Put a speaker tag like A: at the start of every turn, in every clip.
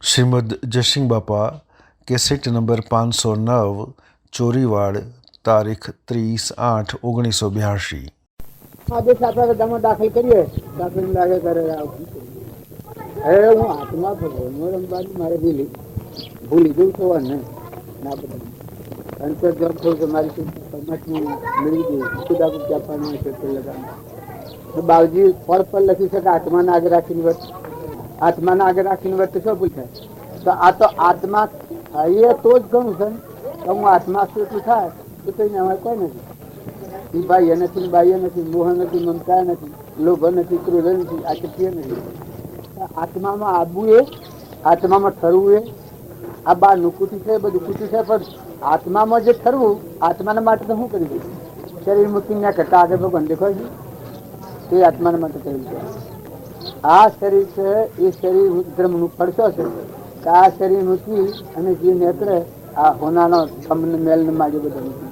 A: શ્રીમદ જયસિંહ બાપા cassette number 509 Chorivad તારીખ 30/8/1982।
B: આદેશ આપણે બધામાં દાખલ કરીએ દાખલ લાગે કરે હવે હું હાથમાં ભગવાન રમવાની મારે ભૂલી જવું થવા ને ના બધા અંતર જબ થયું કે મારી મેળવી દઉં ખુદા કો ક્યાં પાડવાનું છે તે લગાડવાનું બાવજી ફળ પર લખી શકે આત્માને આગળ રાખીને વર્ત આત્માને આગળ રાખીને વર્ત શું પૂછાય તો આ તો આત્મા એ તો જ ઘણું છે તો હું આત્મા શું થાય તો કઈને અમારે કોઈ નથી બાહ્ય નથી બાહ્ય નથી મોહ નથી મમતા નથી લોભ નથી ક્રોધ નથી આ શક્ય નથી આત્મામાં આવવું એ આત્મામાં ઠરવું એ આ બહારનું કુટી છે બધું કુટી છે પણ આત્મામાં જે ઠરવું આત્માના માટે તો શું કરી દઉં શરીર મૂકી ના કરતા આગળ ભગવાન દેખાય છે તે આત્માના માટે કર્યું છે આ શરીર છે એ શરીર ધર્મનું ફળશો છે કે આ શરીર મૂકી અને જે નેત્રે આ હોનાનો તમને મેલ માગે બધા મૂકી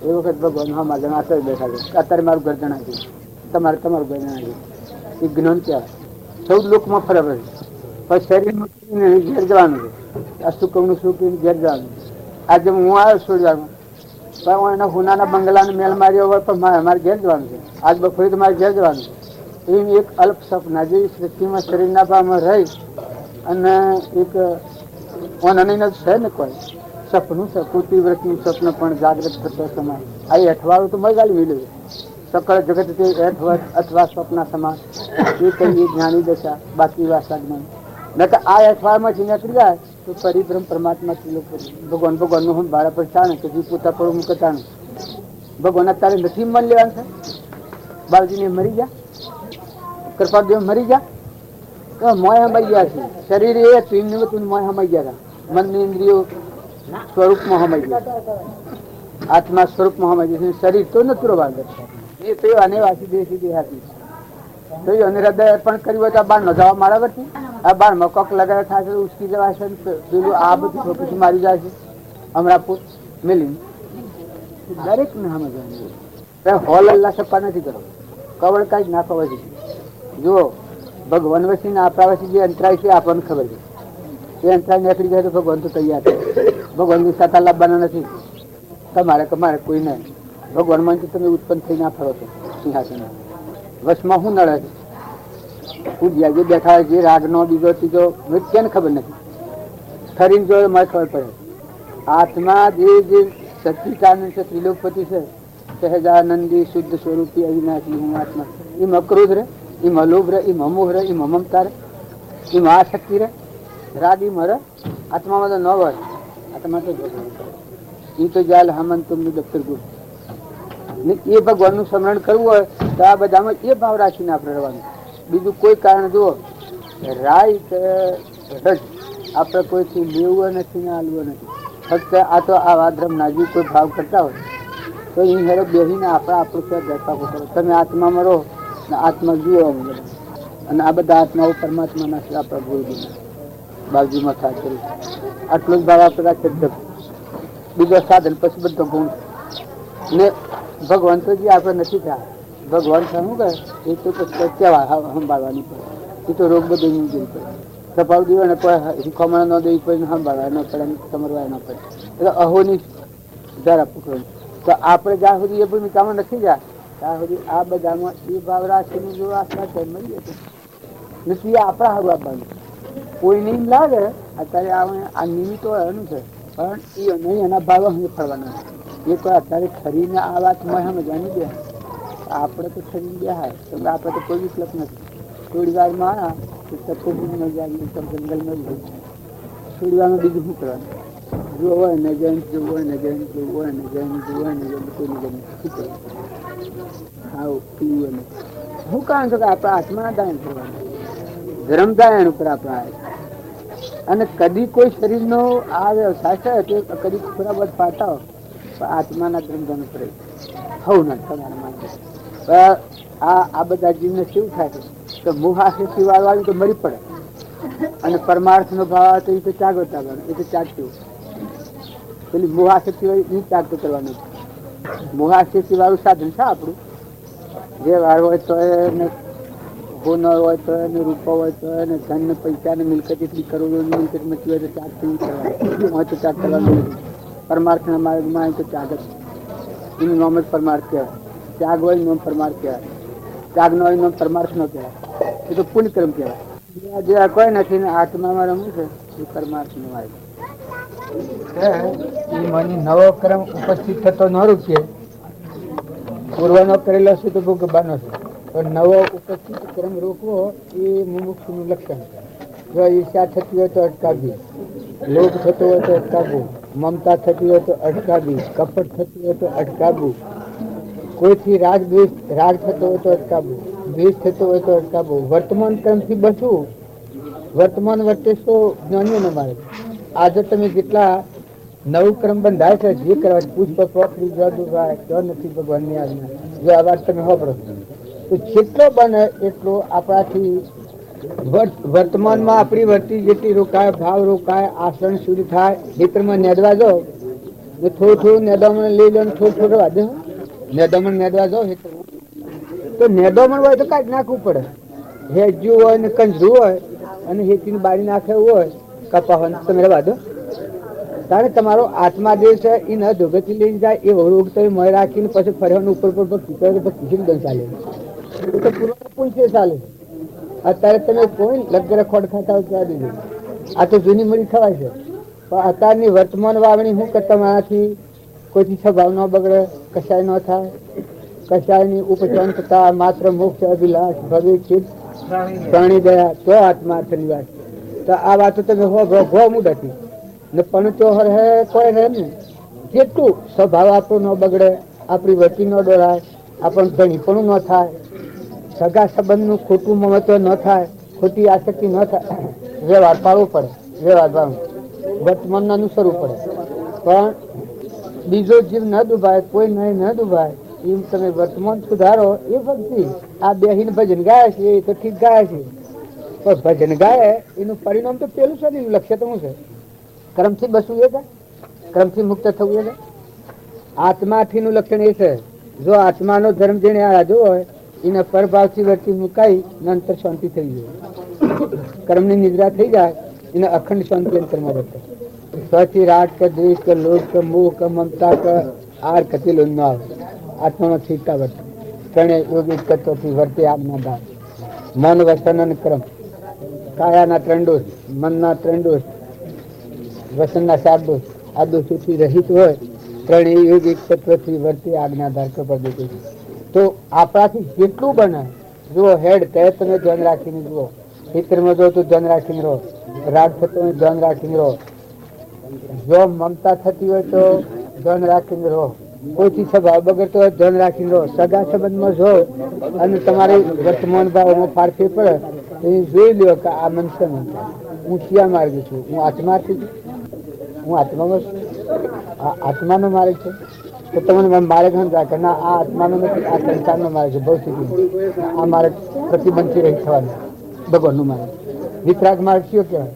B: એ વખત ભગવાન હા મારે આતર બેઠા છે અત્યારે મારું ઘર જણા છે તમારે તમારું ઘર જણા છે એ જ્ઞાન ત્યાં 14 લોકમાં ફરવે પણ શરીર મૂકીને ઘેર જવાનું છે આ સુકવનું સુકીને ઘેર જવાનું આજે હું આવ્યો છોડવાનું પણ એના હોનાના બંગલાને મેલ માર્યો હોય પણ મારે ઘેર જવાનું છે આજ બપોરે તો મારે ઘેર જવાનું છે એવી એક અલ્પ સપના જેવી સૃષ્ટિમાં શરીરના ભાવમાં રહી અને એક ઓનણીનો છે ને કોઈ સપનું છે કુટી વ્રતનું સપન પણ જાગૃત થતો સમય આ અઠવાડું તો મજાલી મળ્યું સકળ જગત તે અઠવાડ અથવા સપના સમાન એ કઈ જ્ઞાની દશા બાકી વાસા જ્ઞાન ન તો આ અઠવાડમાંથી નીકળી જાય તો પરિભ્રમ પરમાત્મા ભગવાન ભગવાનનું હું ભાડા પર ચાણે કે જે પોતા પર મૂકતા ભગવાન અત્યારે નથી મન લેવાનું છે બાળજીને મરી ગયા કૃપાદેવ મરી ગયા તો મોય હમાઈ ગયા છે શરીર એ હતું એમનું મોય હમાઈ ગયા હતા મનની ઇન્દ્રિયો સ્વરૂપમાં હમાઈ ગયા આત્મા સ્વરૂપમાં હમાઈ ગયા શરીર તો નતું રવાંદર એ તો અને વાસી દેશી દેહાતી તો અને હૃદય અર્પણ કર્યું હોય તો આ બાર ન જવા મારા વચ્ચે આ બાર મકોક લગાડે થાય છે ઉચકી જવાય છે પેલું આ બધું પછી મારી જાય છે અમરાપુર મિલી દરેક ને સમજવાનું હોલ અલ્લાહ સપ્પા નથી કરો કવળ કાંઈ ના ખબર છે જુઓ ભગવાન વસી ને આપણા વસી જે અંતરાય છે આપણને ખબર છે એ અંતરાય નીકળી જાય તો ભગવાન તો તૈયાર છે ભગવાનની સાથે લાવવાના નથી તમારે કોઈ નહીં ભગવાન માં તમે ઉત્પન્ન થઈ ના ફરો છો સિંહાસન વશમાં શું નડે છે પૂજ્યા જે બેઠા હોય જે રાગનો બીજો ત્રીજો કેને ખબર નથી ફરીને જો મારે ખબર પડે આત્મા જે સચ્ચિદાનંદ છે ત્રિલોકપતિ છે સહેજાનંદી શુદ્ધ સ્વરૂપી અવિનાશી હું આત્મા એમ અક્રોધ રે એમ અલોભ રે એમ અમોહ રે એમ મમતા રે એમ આશક્તિ રે રાગ એમ હરે આત્મામાં તો ન હોય આત્મા તો એ તો જાલ હમન તુમનું દફતર ગુરુ એ ભગવાનનું સ્મરણ કરવું હોય તો આ બધામાં એ ભાવ રાખીને આપણે રહેવાનું બીજું કોઈ કારણ જુઓ રાય કે રજ આપણે કોઈથી લેવું નથી ને આલવું નથી ફક્ત આ તો આ વાદ્રમ નાજી કોઈ ભાવ કરતા હોય તો એ હેરો બેસીને આપણું ક્યાં દર્શા કરો તમે આત્મામાં રહો ને આત્મા જુઓ અને આ બધા આત્માઓ પરમાત્માના છે આપણા ગુરુજીના બાજુમાં થાય કર્યું આટલું જ ભાવ આપણે રાખે બીજો સાધન પછી બધો ગુણ ને ભગવાન તો જે આપણે નથી થયા ભગવાન શું કહે એ તો કેવા સંભાળવાની પડે એ તો રોગ બધું નહીં દેવી પડે સફાવ દેવા ને કોઈ શીખવામણ ન દેવી પડે સંભાળવા ન પડે સમરવા ન પડે એટલે અહોની જરા પકડવાની તો આપણે જ્યાં સુધી એ ભૂમિકામાં નથી ગયા ત્યાં સુધી આ બધામાં એ ભાવ રાખીને જો આશા મળી જશે નથી આપણા હવા બાંધ કોઈ નહીં લાગે અત્યારે આ નિમિત્તો એનું છે પણ એ નહીં એના ભાવ અમે ફરવાના એ તો અત્યારે ખરીને આ વાત મેં સમજવાની દે આપણે તો ખરીને બેહાય તો આપણે તો કોઈ વિકલ્પ નથી થોડી વારમાં આવ્યા તો જંગલમાં જ હોય થોડી વારમાં બીજું શું કરવાનું જોવું હોય ને જઈને જોવું હોય ને જઈને જોવું હોય ને જઈને જોવું હોય ને જઈને કોઈને જઈને શું કરવાનું આવું પીવું ને શું કારણ છે કે આપણા હાથમાં દાયણ કરવાનું ધર્મ દાયણ ઉપર આપણે આવે અને કદી કોઈ શરીરનો આ વ્યવસાય છે તે કદી બરાબર પાડતા હોય પણ આત્માના ધર્મદાન કરે હવ ના તમારા માટે આ બધા જીવને કેવું થાય છે તો મોહાશક્તિ વાળવાની તો મરી પડે અને પરમાર્થ નો ભાવ તો એ તો ચાગવતા એ તો ચાગતું પેલી મોહાશક્તિ વાળી એ ચાગતું કરવાનું મોહાશક્તિ વાળું સાધન છે આપણું જે વાર હોય તો એને આભો ન હોય તો એને રૂપો હોય તો એને ધન ને પૈસા ને મિલકત એટલી કરોડોની મિલકત મચી હોય તો ત્યાગ કેવી કરવાનો હોય તો ત્યાગ કરવાનું નથી. પરમાર્થના માર્ગમાં તો ત્યાગ જ એનું નામ જ પરમાર્થ કહેવાય. ત્યાગ હોય નામ પરમાર્થ કહેવાય. ત્યાગ ન હોય નામ પરમાર્થ ન કહેવાય. એ તો પુણ્યક્રમ કહેવાય. જે આ કોઈ નથી ને આત્મામાં રમવું છે એ પરમાર્થ નો માર્ગ. મને નવો ક્રમ ઉપસ્થિત થતો ન રૂપે પૂર્વનો કરેલો છે તો ભોગવવાનો છે. પણ નવો ઉપસ્થિત ક્રમ રોકવો એ મુમુક્ષુનું લક્ષણ. જો ઈર્ષા થતી હોય તો અટકાવવી, લોભ થતો હોય તો અટકાવવું, મમતા થતી હોય તો અટકાવવી, કપટ થતી હોય તો અટકાવવું, કોઈથી રાગ થતો હોય તો અટકાવવું, દ્વેષ થતો હોય તો અટકાવવું. વર્તમાન ક્રમથી બચવું. વર્તમાન વર્તે તો જ્ઞાનીઓનો માર્ગ. આજે તમે જેટલા નવું ક્રમ બંધાય છે જે કરવા પુષ્પ પોખરી જો નથી ભગવાનની આજ્ઞા જો આ વાત તમે વાપરો તો જેટલો બને એટલો આપણાથી વર્તમાનમાં આપણી વર્તી જેટલી રોકાય, ભાવ રોકાય, આસન શુદ્ધ થાય. ક્ષેત્રમાં નેદવા જાઓ ને થોડું થોડું નેદામણ લઈ લો ને થોડું થોડું વાદે નેદામણ નેદવા જાઓ તો નેદામણ હોય તો કાઢી નાખવું પડે. હેજ્યું હોય ને કંજરું હોય અને હેતીને બાળી નાખે હોય કપા હોય તમે વાદો કારણ તમારો આત્મા જે છે એ ન ધોગથી લઈને જાય એ રોગ તમે મય રાખીને પછી ફરવાનું ઉપર કિશન દન ચાલે એ તો પૂર્વ પૂછે ચાલે. અત્યારે તમે કોઈ લગરે ખોડ ખાતા હોય ત્યાં દીધું આ તો જૂની મૂડી ખવાય છે. પણ અત્યારની વર્તમાન વાવણી શું કરતા મારાથી કોઈથી સ્વભાવ ન બગડે, કશાય ન થાય, કશાયની ઉપચાર થતા માત્ર મોક્ષ અભિલાષ ભવ્ય ચિત્ત પ્રાણી દયા તો આત્માર્થની વાત. તો આ વાતો તમે ભો મૂડ હતી ને પણ તો હે કોઈ રહે ને જેટલું સ્વભાવ આપણો ન બગડે, આપણી વટી ન ડોળાય, આપણને ધણીપણું ન થાય, સગા સંબંધનું ખોટું મહત્વ ન થાય, ખોટી આસક્તિ ન થાય. વ્યવહાર પાડવો પડે, વ્યવહાર પાડવું વર્તમાન અનુસરવું પડે. પણ બીજો જીવ ન ડૂબાય, કોઈ નહીં ન ડૂબાય એમ તમે વર્તમાન સુધારો એ ભક્તિ. આ બેહીને ભજન ગાય છે એ તો ઠીક ગાય છે પણ ભજન ગાય એનું પરિણામ તો પેલું છે ને એનું લક્ષ્ય તો શું છે? કર્મથી બસવું એ છે, કર્મથી મુક્ત થવું એ છે. આત્માથી નું લક્ષણ એ છે જો આત્માનો ધર્મ જેને આજો હોય એને પરભાવથી વર્તી મુકાઈ અંતર શાંતિ થઈ જાય. કર્મની નિદ્રા થઈ જાય એને અખંડ શાંતિ અંતરમાં વર્તે. સ્વથી રાગ કે દ્વેષ કે લોભ કે મોહ કે મમતા કે આર કતિલો ન આવે. આત્માનો છીટકા વર્તે ત્રણે યોગિક તત્વથી વર્તે આજ્ઞા દાન. મન વસન અને કર્મ કાયાના 3 દોષ, મનના 3 દોષ, વસનના 4 દોષ. આ દોષોથી રહિત હોય ત્રણેય યોગિક તત્વથી વર્તે આજ્ઞાધાર કપડ. તો આપણાથી જેટલું બને જુઓ હેડ તે તમે ધ્યાન રાખીને જુઓ. ખેતરમાં જો તો ધ્યાન રાખીને રહો, રાગ થતો હોય ધ્યાન રાખીને રહો, જો મમતા થતી હોય તો ધ્યાન રાખીને રહો, કોઈથી સ્વભાવ બગડતો હોય ધ્યાન રાખીને રહો. સગા સંબંધમાં જો અને તમારે વર્તમાન ભાવમાં ફારફેર પડે તો એ જોઈ લ્યો કે આ મનુષ્ય હું ક્યાં માર્ગ છું, હું આત્માથી છું, હું આત્મામાં છું, આ આત્માનો માર્ગ છે. તો તમને માર્ગ સમજાય કે ના આ આત્માનો નથી, આ સંસારનો માર્ગ છે, ભૌતિક. આ માર્ગ પ્રતિબંધથી રહી થવાનો ભગવાનનો માર્ગ. વિતરાગ માર્ગ શું કહેવાય?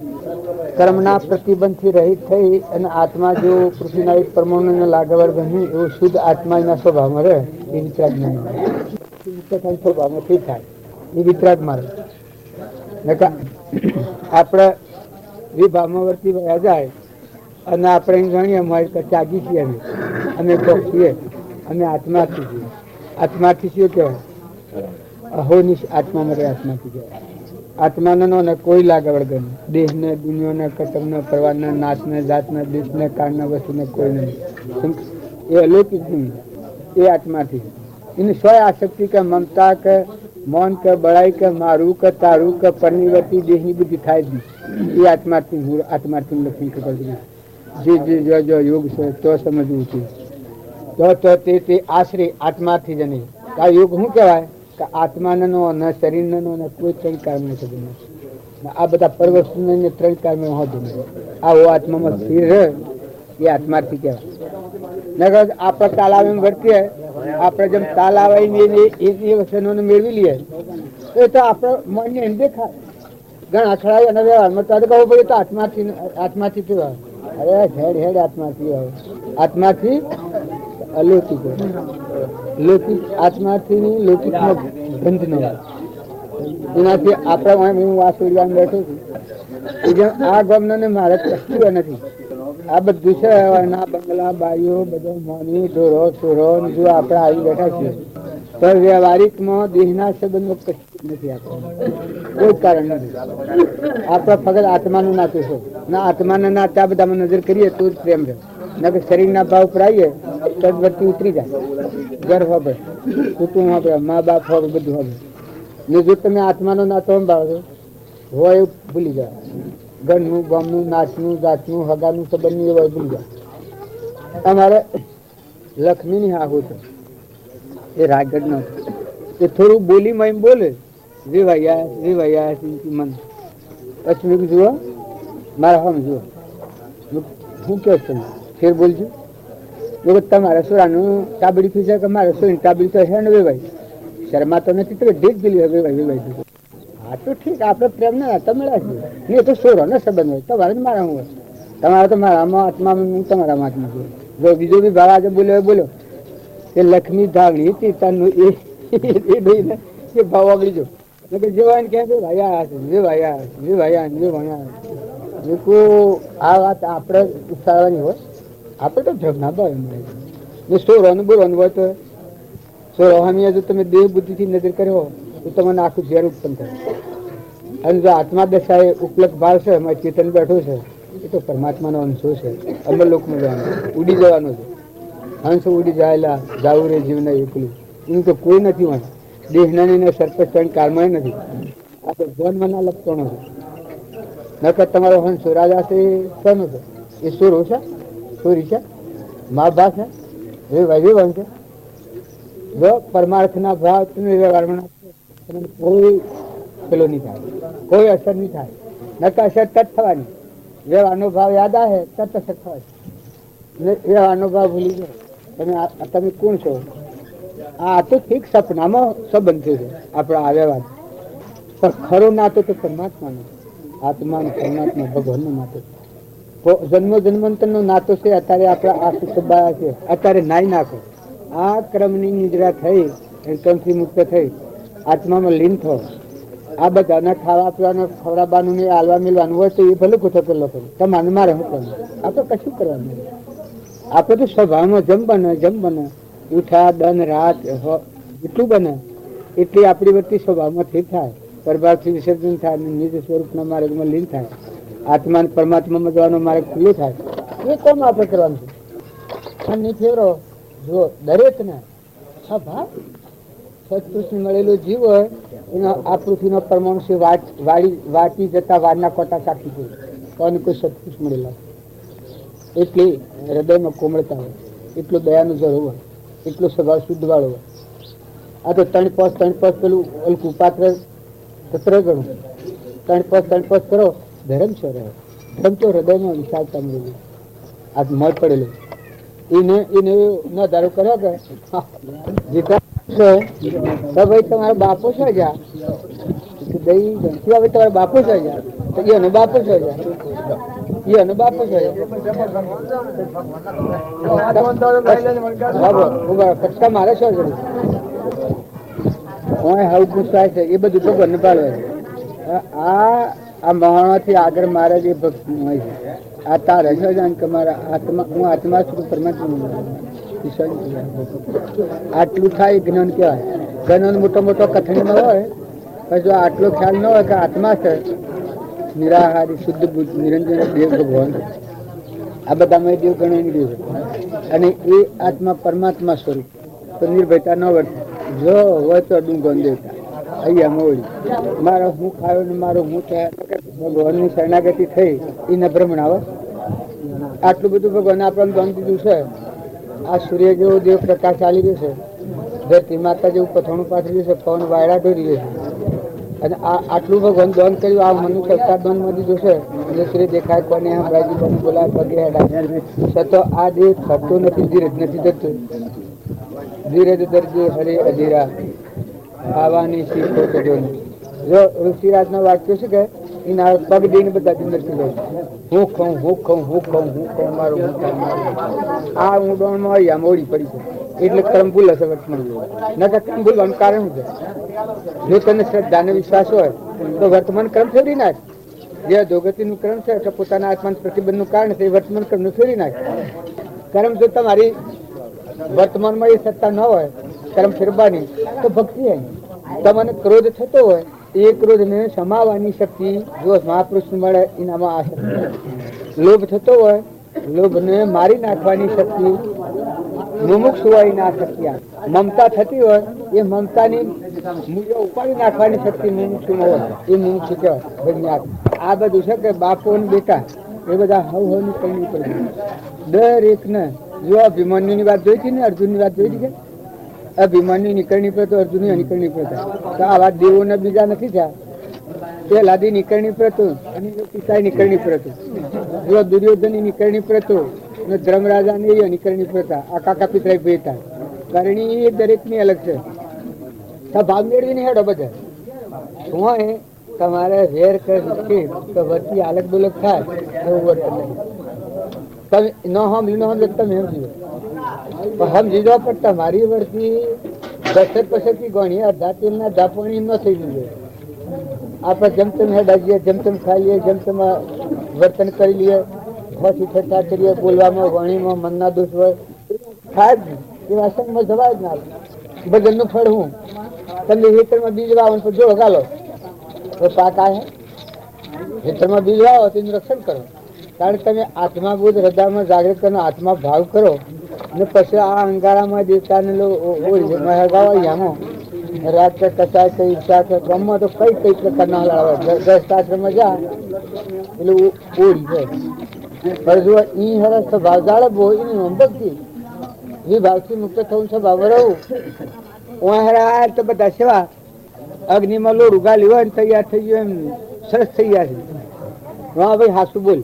B: કર્મના પ્રતિબંધથી રહિત થઈ અને આત્મા જો પૃથ્વીના એક પરમાણુ લાગવર બન્યું એવું શુદ્ધ આત્મા એના સ્વભાવમાં રહે એ વિતરાગ માર્ગ. સ્વભાવમાં થઈ થાય એ વિતરાગ માર્ગ. આપણે વિભાવમાં વર્તી વયા જાય અને આપણે જાણીએ અમારી ત્યાગી છીએ, અમે કોક છીએ, અમે આત્માથી છીએ. આત્માથી શું કહેવાય? અહોની આત્મા માટે આત્માથી કહેવાય. આત્માનો ને કોઈ લાગે વળગે નહીં. દેહને, દુનિયાને, કટકને, પરવારને, નાશને, જાતને, દેશને, કાળને, વસ્તુને કોઈ નહીં. એ અલૌકિક નહીં, એ આત્માથી. એની સ્વ આસક્તિ કે મમતા કે મૌન કે બળાઈ કે મારું કે તારું કે પરનિવર્તી દેહની બુદ્ધિ થાય જ નહીં. એ આત્માથી લક્ષ્મી ખબર જે યોગ છે તો સમજવું છે તો તે આશરે આત્માથી જ નહીં. આ યોગ શું કહેવાય કે આત્માનો ન શરીરનો ન કોઈ 3 કારણનો સંબંધ નથી. આ બધા પરવસ્તુને 3 કારણમાં હોતું નથી. આવો આત્મામાં સ્થિર રહે એ આત્માથી કહેવાય. નગર આપણે તાલાવ વર્તીએ, આપણે જેમ તાલ આવે એ વચનોને મેળવી લઈએ તો એ તો આપણે મનને એમ દેખાય. ઘણા ખરાય અને વ્યવહારમાં તો કહવું પડે તો આત્માથી કેવા અરે હેડ આત્માથી આવે. આત્માથી અલૌકિક લૌકિક આત્માથી લૌકિક ગંધ ન હોય. એનાથી આપણે હું વાસુડિયામાં બેઠો છું આ ગમને ને મારે કશું નથી. આ બધું છે ના બંગલા બાઈઓ બધો મોની ઢોરો ચોરો જો આપણે આવી બેઠા છીએ તો વ્યવહારિકમાં દેહના સંબંધો કશું નથી. આપણે કોઈ કારણ નથી. આપણે ફક્ત આત્માનું નાતું છે ના આત્માના નાતે આ બધામાં નજર કરીએ તો જ પ્રેમ છે. ના કે શરીરના ભાવ પર આવીએ તો વૃત્તિ ઉતરી જાય. ઘર হবে કુટુંબ হবে મા બાપ হবে બધું হবে ને જો તમે આત્માનો નાતો સંભાળો હોય એવું ભૂલી જાય. ઘરનું ગામનું નાચનું જાતનું હગાનું સંબંધનું એવું ભૂલી જાય. અમારે લક્ષ્મીની હાહુ છે એ રાયગઢનો એ થોડું બોલીમાં એમ બોલે વેવાયા મન પછી મેં જુઓ મારા હમ જુઓ હું કહો તમે ફેર બોલજો તમારા સોરાનું ટાબડી થઈ જાય કે મારા સોરી ટાબડી તો છે ને વેવાય શર્મા તો નથી તો ઢીક પેલી વેવાય હા તો ઠીક આપણે પ્રેમ ના તમે નહીં તો સોરો ને સંબંધ હોય તમારે મારા હું હોય તમારે તો મારામાં આત્મામાં હું તમારામાં આત્મા છું. જો બીજો બી ભાવ આજે બોલ્યો બોલ્યો કે લક્ષ્મી ધાવણી તીતાનું એ ભાવ આગળી જો જેવાને કહે આ વાત આપણે ઉતારવાની હોય. આપણે તો ઝઘના ભાઈ સોરોનું બોલવાનું હોય તો સોરો હમી જો તમે દેહ બુદ્ધિ થી નજર કર્યો તો તમને આખું ઝેર ઉત્પન્ન થાય. અને જો આત્મા દશા એ ઉપલબ્ધ ભાવ છે એમાં ચેતન બેઠો છે એ તો પરમાત્માનો અંશો છે. અમર લોકમાં જવાનો ઉડી જવાનો છે. હંસ ઉડી જાયેલા જાવું રે જીવને એકલું એનું તો કોઈ નથી હોય. દેહના સરપંચ કાળમાં નથી. આ તો જન્મના લક્ષણો છે. નકર તમારો હંસો રાજા છે સનો છે એ સોરો છે સોરી છે મા ભા છે વેવાય છે. જો પરમાર્થના ભાવ તમે વ્યવહારમાં કોઈ પેલો નહીં થાય, કોઈ અસર નહીં થાય. નકર અસર તત થવાની. વ્યવહારનો ભાવ યાદ આવે તત અસર થવાની. વ્યવહારનો ભાવ ભૂલી જાય તમે કોણ છો. આ તો ઠીક સપનામાં સંબંધ છે આપણા આ વ્યવહાર પણ ખરો નાતો તો પરમાત્માનો આત્મા પરમાત્મા ભગવાનનો નાતો જન્મ જન્માંતર નો નાતો છે. અત્યારે આપણા આ સુખબાયા છે અત્યારે નાઈ નાખો. આ ક્રમની નિદ્રા થઈ ક્રમથી મુક્ત થઈ આત્મામાં લીન થો. આ બધાના ખાવા પીવાનું ખવડાવવાનું ને હાલવા મેળવાનું હોય તો એ ભલે પૂછો પેલો કરો તમારે મારે શું કરવાનું. આ તો કશું કરવાનું. આપણે તો સ્વભાવમાં જમ બને ઉઠા દન રાત એટલું બને એટલી આપણી વચ્ચે સ્વભાવમાં ઠીક થાય. પ્રભાવથી વિસર્જન થાય નિજ સ્વરૂપના માર્ગમાં લીન થાય. આત્મા પરમાત્મામાં જવાનો માર્ગ ખુલ્લો થાય. એ કોમ આપણે કરવાનું છે. ફેરો જો દરેક ને સ્વભાવ સત્પુરુષ મળેલો જીવ હોય એનો આ પૃથ્વીનો પરમાણુ છે વાટી જતા વારના કોટા ચાકી હોય તો કોઈ સત્પુરુષ મળેલા એટલે હૃદયમાં કોમળતા હોય, એટલો દયાનો જરો હોય, એટલો સ્વભાવ શુદ્ધ વાળો હોય. આ તો ત્રણ પાંચ પેલું અલકું પાત્ર સત્ર ગણું ત્રણ પાંચ કરો ધર્મ છે. ધર્મ તો હૃદયમાં વિશાળતા મળેલી આ મળ પડેલું એને ન ધારો કર્યો કે જીતા ભાઈ તમારો બાપો છે જા દઈ હવે તમારો બાપો છે જા તો એનો બાપો છે જા એનો બાપો છે કટકા મારે છે હાવ ગુસ્સાય છે એ બધું ભગવાન ને પાડવા છે. આ મહાણાથી આગળ મારે જે ભક્તિ હોય છે આ તારે છે કે મારા આત્મા હું આત્મા છું પરમાત્મા આટલું થાય જ્ઞાન કહેવાય. જ્ઞાન મોટો કથનમાં હોય પણ જો આટલો ખ્યાલ ન હોય કે આત્મા છે નિરાહારી શુદ્ધ બુદ્ધ નિરંજન દેવ ભગવાન આ બધામાં દેવ ગણાય દેવ અને એ આત્મા પરમાત્મા સ્વરૂપ તો નિર્ભયતા ન વર્તે. જો હોય તો ડુંગન દેવતા અહીંયા મોડી મારો હું ખાયો ને મારો હું ભગવાનની શરણાગતિ થઈ એને ભ્રમણ આવે. આટલું બધું ભગવાન આપણને ગમ દીધું છે. આ સૂર્ય જેવો દેવ પ્રકાશ ચાલી રહ્યો છે, ધરતી માતા જેવું પથાણું પાથરી રહ્યું છે, પવન વાયડા ઢોરી રહ્યો છે અને આ આટલું ભગવાન દોન કર્યું. આ મનુષ્ય અવતાર દોન માં દીધું છે. સૂર્ય દેખાય કોને હમણાં કોને બોલાય પગે હેડા તો આ દેહ થતો નથી, ધીરજ નથી થતું. ધીરજ દરજે હરે અધીરા ખાવાની શીખો કજો. જો ઋષિરાજ નો વાક્ય છે કે એના પગ દઈને બધા અંદર થી લે હું ખાઉં મારું આ ઊંડણ માં અહીંયા મોડી પડી છે એટલે કર્મ ભૂલ હશે વર્તમાન. નકર કર્મ ભૂલવાનું કારણ શું છે? જો તને શ્રદ્ધા અને વિશ્વાસ હોય તો વર્તમાન કર્મ ફેરવી નાખ. જે અધોગતિનું કર્મ છે કે પોતાના આત્માના પ્રતિબંધનું કારણ છે એ વર્તમાન કર્મનું ફેરવી નાખ. કર્મ જો તમારી વર્તમાનમાં એ સત્તા ન હોય કર્મ ફેરવવાની તો ભક્તિ હોય. તમને ક્રોધ થતો હોય એ ક્રોધને સમાવવાની શક્તિ જો મહાપુરુષ મળે એનામાં આ શક્તિ. લોભ થતો હોય લોભને મારી નાખવાની શક્તિ મુમુક્ષ હોય ના શક્તિ. મમતા થતી હોય એ મમતાની મૂલ્ય ઉપાડી નાખવાની શક્તિ મુમુક્ષ હોય એ મુમુક્ષ કહેવાય. આ બધું છે કે બાપો અને બેટા એ બધા હવ ની કરવી પડે. દરેક ને જો અભિમન્યુ ની વાત જોઈ હતી ને અર્જુન ની વાત જોઈ હતી કે અભિમન્યુ નીકળની પડે તો અર્જુન નીકળની પડે. તો આ વાત દેવો ને બીજા નથી થયા. પેલાથી નીકળની પડતું અને પિતા નીકળની પડતું. જો દુર્યોધન નીકળની પડતું ને ધર્મરાજા ને નીકળની પડતા. આ કાકા પિતરાઈ ભેટા કરણી એ દરેક ની અલગ છે. ભાગ મેળવીને હેડો બધા હું તમારે વેર કરી તો વચ્ચે અલગ બુલક થાય એવું વર્તન નહીં. તમે ન સાંભળી ન સાંભળે તમે સમજી દો પણ તમારી વર્તી દસક પસંદગી ગણી અડધા તેલ ના ધાપણી ન થઈ ગયું. આપણે જેમ તેમ હેડા જઈએ જેમ તેમ ખાઈ લઈએ જેમ તેમ વર્તન કરી લઈએ હોશી ઠઠા કરીએ બોલવામાં વાણીમાં મનના દોષ હોય થાય જ નહીં. એ અસંગમાં જવાય જ ના. બદલનું ફળ હું તમે હેતરમાં બીજ વાવો તો જો ગાલો તો પાક આવે. હેતરમાં બીજ વાવો તો એનું રક્ષણ કરો. કારણ કે તમે આત્મા બોધ હૃદયમાં જાગૃત કરો આત્મા ભાવ કરો ને પછી આ અંગારામાં દેવતાને હગાવો રાત કસાય કઈ ઈચ્છા છે ગામમાં તો કઈ કઈ પ્રકારના હલાવે દસ્તાશ્રમમાં જા એટલે ઓળી જાય. પણ જો ઈ હરસ ભાવ જાળવવો એની ભક્તિ એ ભાવથી મુક્ત થવું સ્વભાવ રહું. ઓહરા તો બધા સેવા અગ્નિમાં લોડું ગાલી હોય ને તૈયાર થઈ ગયું એમ સરસ થઈ ગયા છે. હા ભાઈ હાસુ બોલ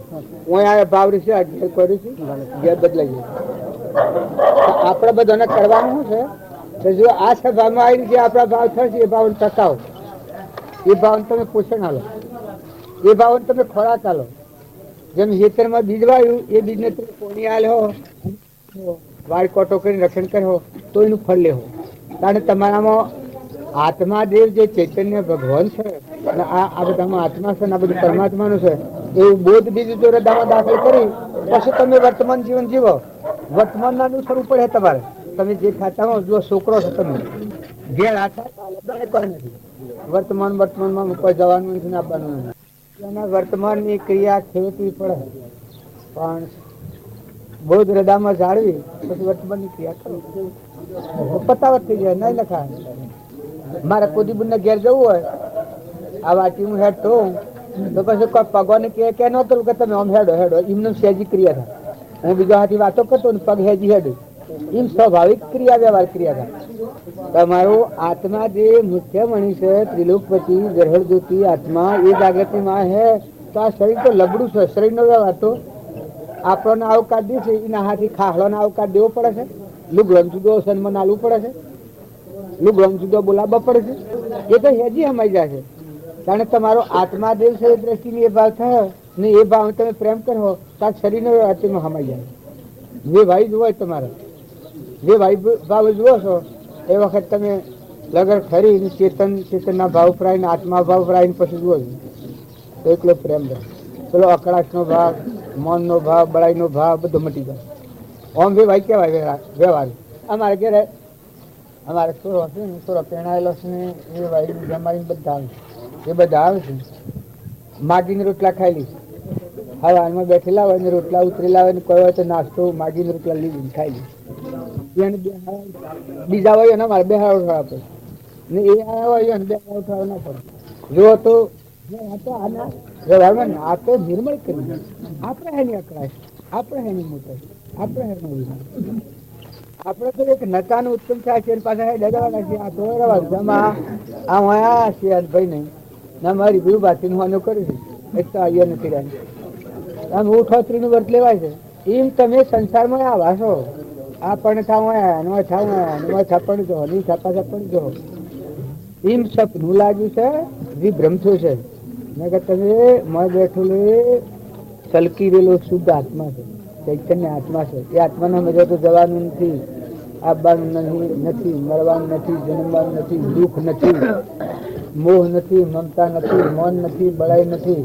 B: હું આ ભાવ છે કરું છું ઘેર બદલાઈ ગયું. આપડે બધાને કરવાનું શું છે જો આ સભામાં આવીને જે આપણા ભાવ થશે એ ભાવ ટકાવો. એ ભાવ તમે પોષણ આલો એ ભાવ તમે ખોરાક આલો. જેમ હેતરમાં બીજ વાયું એ બીજને તમે પોણી આલ્યો વાળ કોટો કરીને રક્ષણ કર્યો તો એનું ફળ લેવો. કારણ તમારામાં આત્માદેવ જે ચૈતન્ય ભગવાન છે અને આ બધામાં આત્મા છે ને આ બધું પરમાત્માનું છે એવું બોધ બીજ જો હૃદયમાં દાખલ કરી પછી તમે વર્તમાન જીવન જીવો. વર્તમાન ના અનુસરવું પડે તમારે. તમે જે ખાતા હો જો છોકરો છો તમે ઘેર કોઈ નથી વર્તમાન વર્તમાનમાં કોઈ જવાનું નથી આપવાનું નથી. એના વર્તમાનની ક્રિયા ખેડવી પડે પણ બોધ હૃદયમાં જાળવી પછી વર્તમાનની ક્રિયા કરવી. પતાવત થઈ જાય નહીં લખાય. મારે કોદીબુન ને ઘેર જવું હોય આ વાટી હું હેડ તો પછી કોઈ પગોને કે ન કરું કે તમે આમ હેડો હેડો એમને સહેજી ક્રિયા થાય. હું બીજા હાથી વાતો કરતો ને પગ હેજી હેડું એમ સ્વાભાવિક ક્રિયા વ્યવહાર ક્રિયા થાય. તમારો આત્મા જે મુખ્ય મણી છે ત્રિલોકપતિ ગ્રહણ જ્યોતિ આત્મા એ જાગૃતિમાં હે તો આ શરીર તો લબડું છે. શરીર નો વ્યવહાર તો આપણને આવકાર દે છે એના હાથી ખાહડોને આવકાર દેવો પડે છે. લુગડો જુદો સન્માન આલવું પડે છે. લુગડો જુદો બોલાવવા પડે છે. એ તો હેજી સમાઈ જાય છે. કારણ તમારો આત્મા દેવ છે એ દ્રષ્ટિને એ ભાવ થયો ને એ ભાવ તમે પ્રેમ કરો તો શરીરનો વ્યવહાર સમાઈ જાય. જે ભાઈ જુઓ તમારે જે ભાઈ ભાવ જુઓ છો એ વખત તમે લગર ખરી ચેતનના ભાવ પ્રાય આત્મા ભાવ પ્રાય પછી જુઓ છો એકલો પ્રેમ રહે. પેલો અકળાશનો ભાવ મનનો ભાવ બળાઈનો ભાવ બધો મટી જાય. ઓમ બે ભાઈ કેવાય વ્યવહાર. અમારે ઘેરે અમારે છોરો છે ને છોરો પહેણાયેલો છે ને એ ભાઈ જમાડીને બધા આવે છે. એ બધા આવે છે માગીને રોટલા ખાઈ લી હવામાં બેઠેલા હોય ને રોટલા ઉતરેલા હોય ને કોઈ હોય તો નાસ્તો માગીને રોટલા લીધી ખાઈ લી. બીજા હોય ને મારે બેહાર ઉઠાવવા પડે ને એ આવ્યા હોય ને બેહાર ઉઠાવવા ના પડે. જો તો વ્યવહારમાં આ તો નિર્મળ કરી આપણે હેની અકળાશ આપણે હેની મોટા આપણે હેની આપણે તો એક નકાનું ઉત્તમ થાય છે પાછા ડગાવાના છે. આ તો રવા આ છે ભાઈ નહીં ના મારી ગુરુ બાથી હું કરું છું એક તો અહીંયા નથી રહ્યા આમ ઉઠોતરી નું વર્ત લેવાય છે. એમ તમે સંસારમાં આવા છો આ પણ છાપણ જો નહીં છાપા છાપણ જો એમ સપનું લાગ્યું છે વિભ્રમ થયું છે. તમે મય બેઠું સલકી રહેલો શુદ્ધ આત્મા છે ચૈતન્ય આત્મા છે. એ આત્માના મજા તો જવાનું નથી. આવવાનું નથી, મરવાનું નથી, જન્મવાનું નથી, દુઃખ નથી, મોહ નથી, મમતા નથી, મન નથી, બળાઈ નથી.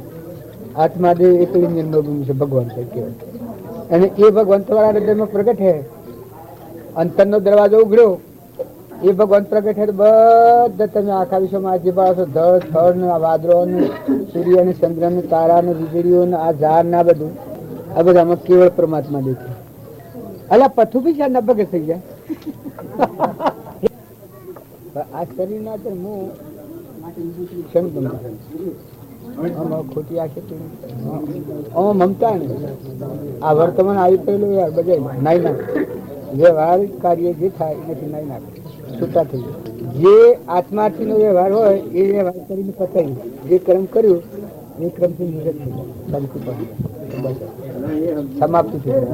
B: આત્માદેવ એકલી નિર્મળ છે ભગવાન કહેવાય. અને એ ભગવાન તમારા હૃદયમાં પ્રગટ છે. અંતરનો દરવાજો ઉઘડ્યો, એ ભગવાન પ્રગટ છે. બધા તમે આખા વિશ્વમાં આજે પાડો છો, ધળ સ્થળ ને વાદળો ને સૂર્ય ને ચંદ્ર ને તારા ને વીજળીઓ ને આ ઝાડ ના બધું, આ બધામાં કેવળ પરમાત્મા દેખાય. અલા પથ્થુ બી છે નબગે થઈ જાય. આ શરીર ના હું ખોટી આ મમતા ને આ વર્તમાન આવી પેલું યાર બધા નાઈ નાખે. વ્યવહાર કાર્ય જે થાય એનાથી નાઈ નાખે, છૂટા થઈ જાય. જે આત્માર્થી નો વ્યવહાર હોય એ વ્યવહાર કરીને પતાવી, જે કર્મ કર્યું એ ક્રમથી નિવૃત્ત થઈ જાય, શાંતિ પામી સમાપ્ત થઈ જાય.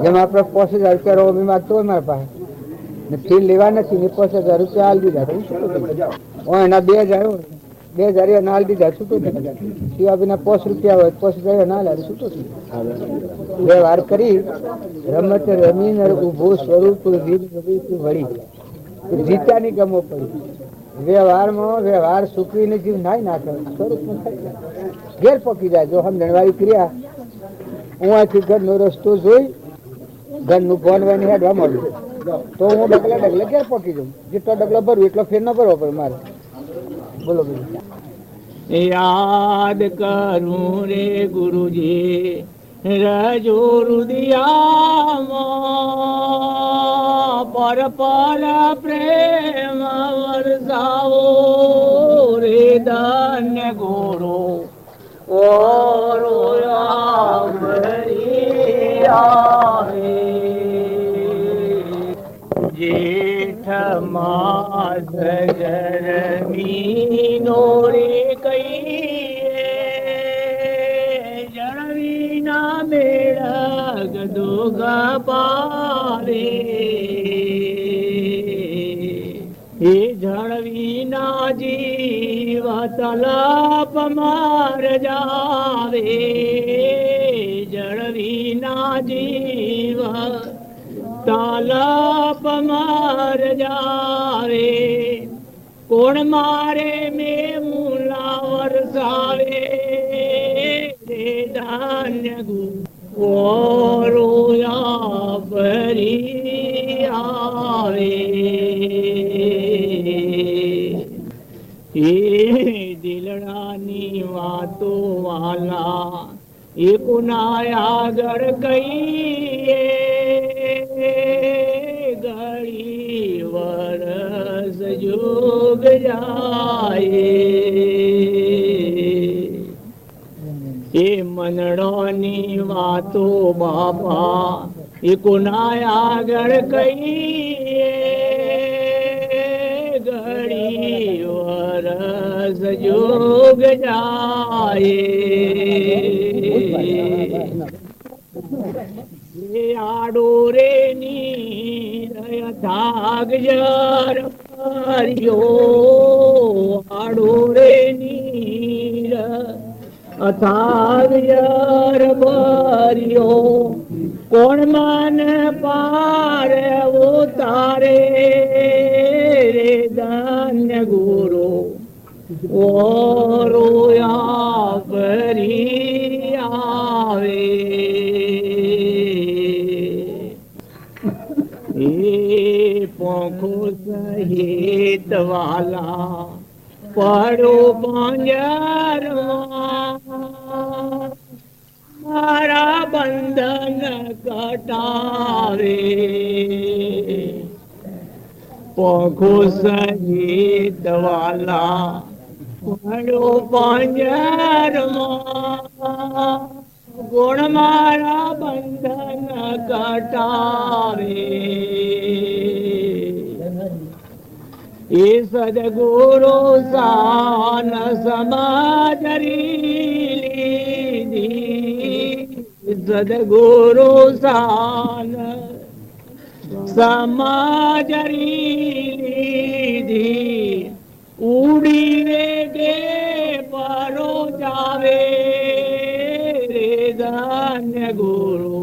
B: જેમ આપણે 5000 રૂપિયા રોમી માગતો હોય મારા પાસે ને ફીલ લેવા નથી ને 5000 રૂપિયા હાલ દીધા તો એના 2000 હોય, 2000 ના હાલ દીધા છૂટો થઈ જાય. સિવાય બીના 5 રૂપિયા હોય 5000 ના હાલ છૂટો થઈ જાય. વ્યવહાર કરી રમત રમીને ઉભો સ્વરૂપ વળી જીત્યાની ગમો પડી. વ્યવહારમાં વ્યવહાર સૂકવીને જીવ નાઈ નાખે, સ્વરૂપમાં ઘેર પકી જાય. જો સમજણવાળી ક્રિયા હું આથી ઘરનો રસ્તો જોઈ ઘરનું ફોન વહીને હેડવા મળ્યું તો હું ડગલે ઘેર પકી જાઉં. જેટલો ડગલો ભરવું એટલો ફેર ન ભરવો પડે મારે. બોલો બોલો.
C: યાદ કરું રે ગુરુજી રજો રુદિયામાં પર પર પ્રેમ વરસાવો રે ધન્ય ગુરુ ઓરો જેઠ માસ ગરમીનો રે કહીએ જળવીના મેળા ગદો ગપારે એ જળવીના જીવ તલપ માર જાવે જળવીના જીવ તલપ માર જાવે કોણ મારે મેં મૂલા વરસાવે રે ધાન્ય ગોરોયા ભરી આવે એ દિલડાની વાતો વાલા એ કોના આગળ કહીએ ઘડી વરસ જોગ જાય એ મનડોની વાતો બાપા એ કોના આગળ કહીએ ઘડી વરસ જોગ જાય આડો રે ની થાગ જર આડો રે નીર અથાગ જર ભર્યો કોણ માન પાર ઉતારે રે ધન્ય ગુરુ ઓરોયા ભરી આવે એ પોખો સહિત વાલા પડો પાંજરમાં મારા બંધન કટાવે પોખો સહિત વાલા પડો પાંજરમાં ગુણ મારા બંધન કટાવે એ સદગુરુ સાન સમાજરી લીધી સદગુરુ સાન સમાજરી લીધી ઉડી વેગે પરો જાવે રે ધન્ય ગુરુ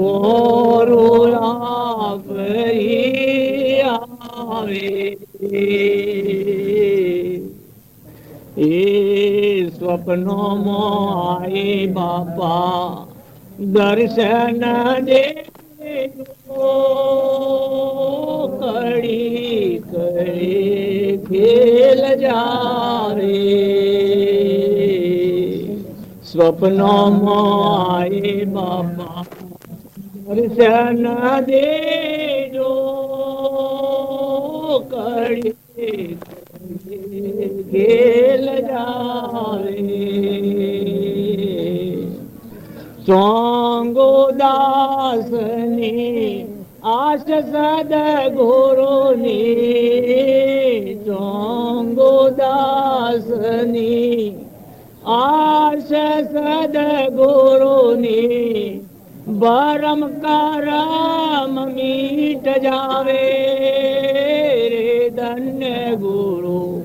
C: ઓરો જાવે એ સ્વપ્નોમાં આયે બાપા દર્શન દેજો કડી કરે ખેલ જાવે સ્વપ્નોમાં આયે બાપા દર્શન દેજો કડી ખેલ જાવે ચોંગો દાસની આશ સદગુરુની ચોંગો દાસની આશ સદગુરુની બરમ કરમ મીટ જાવે રે ધન્ય ગુરુ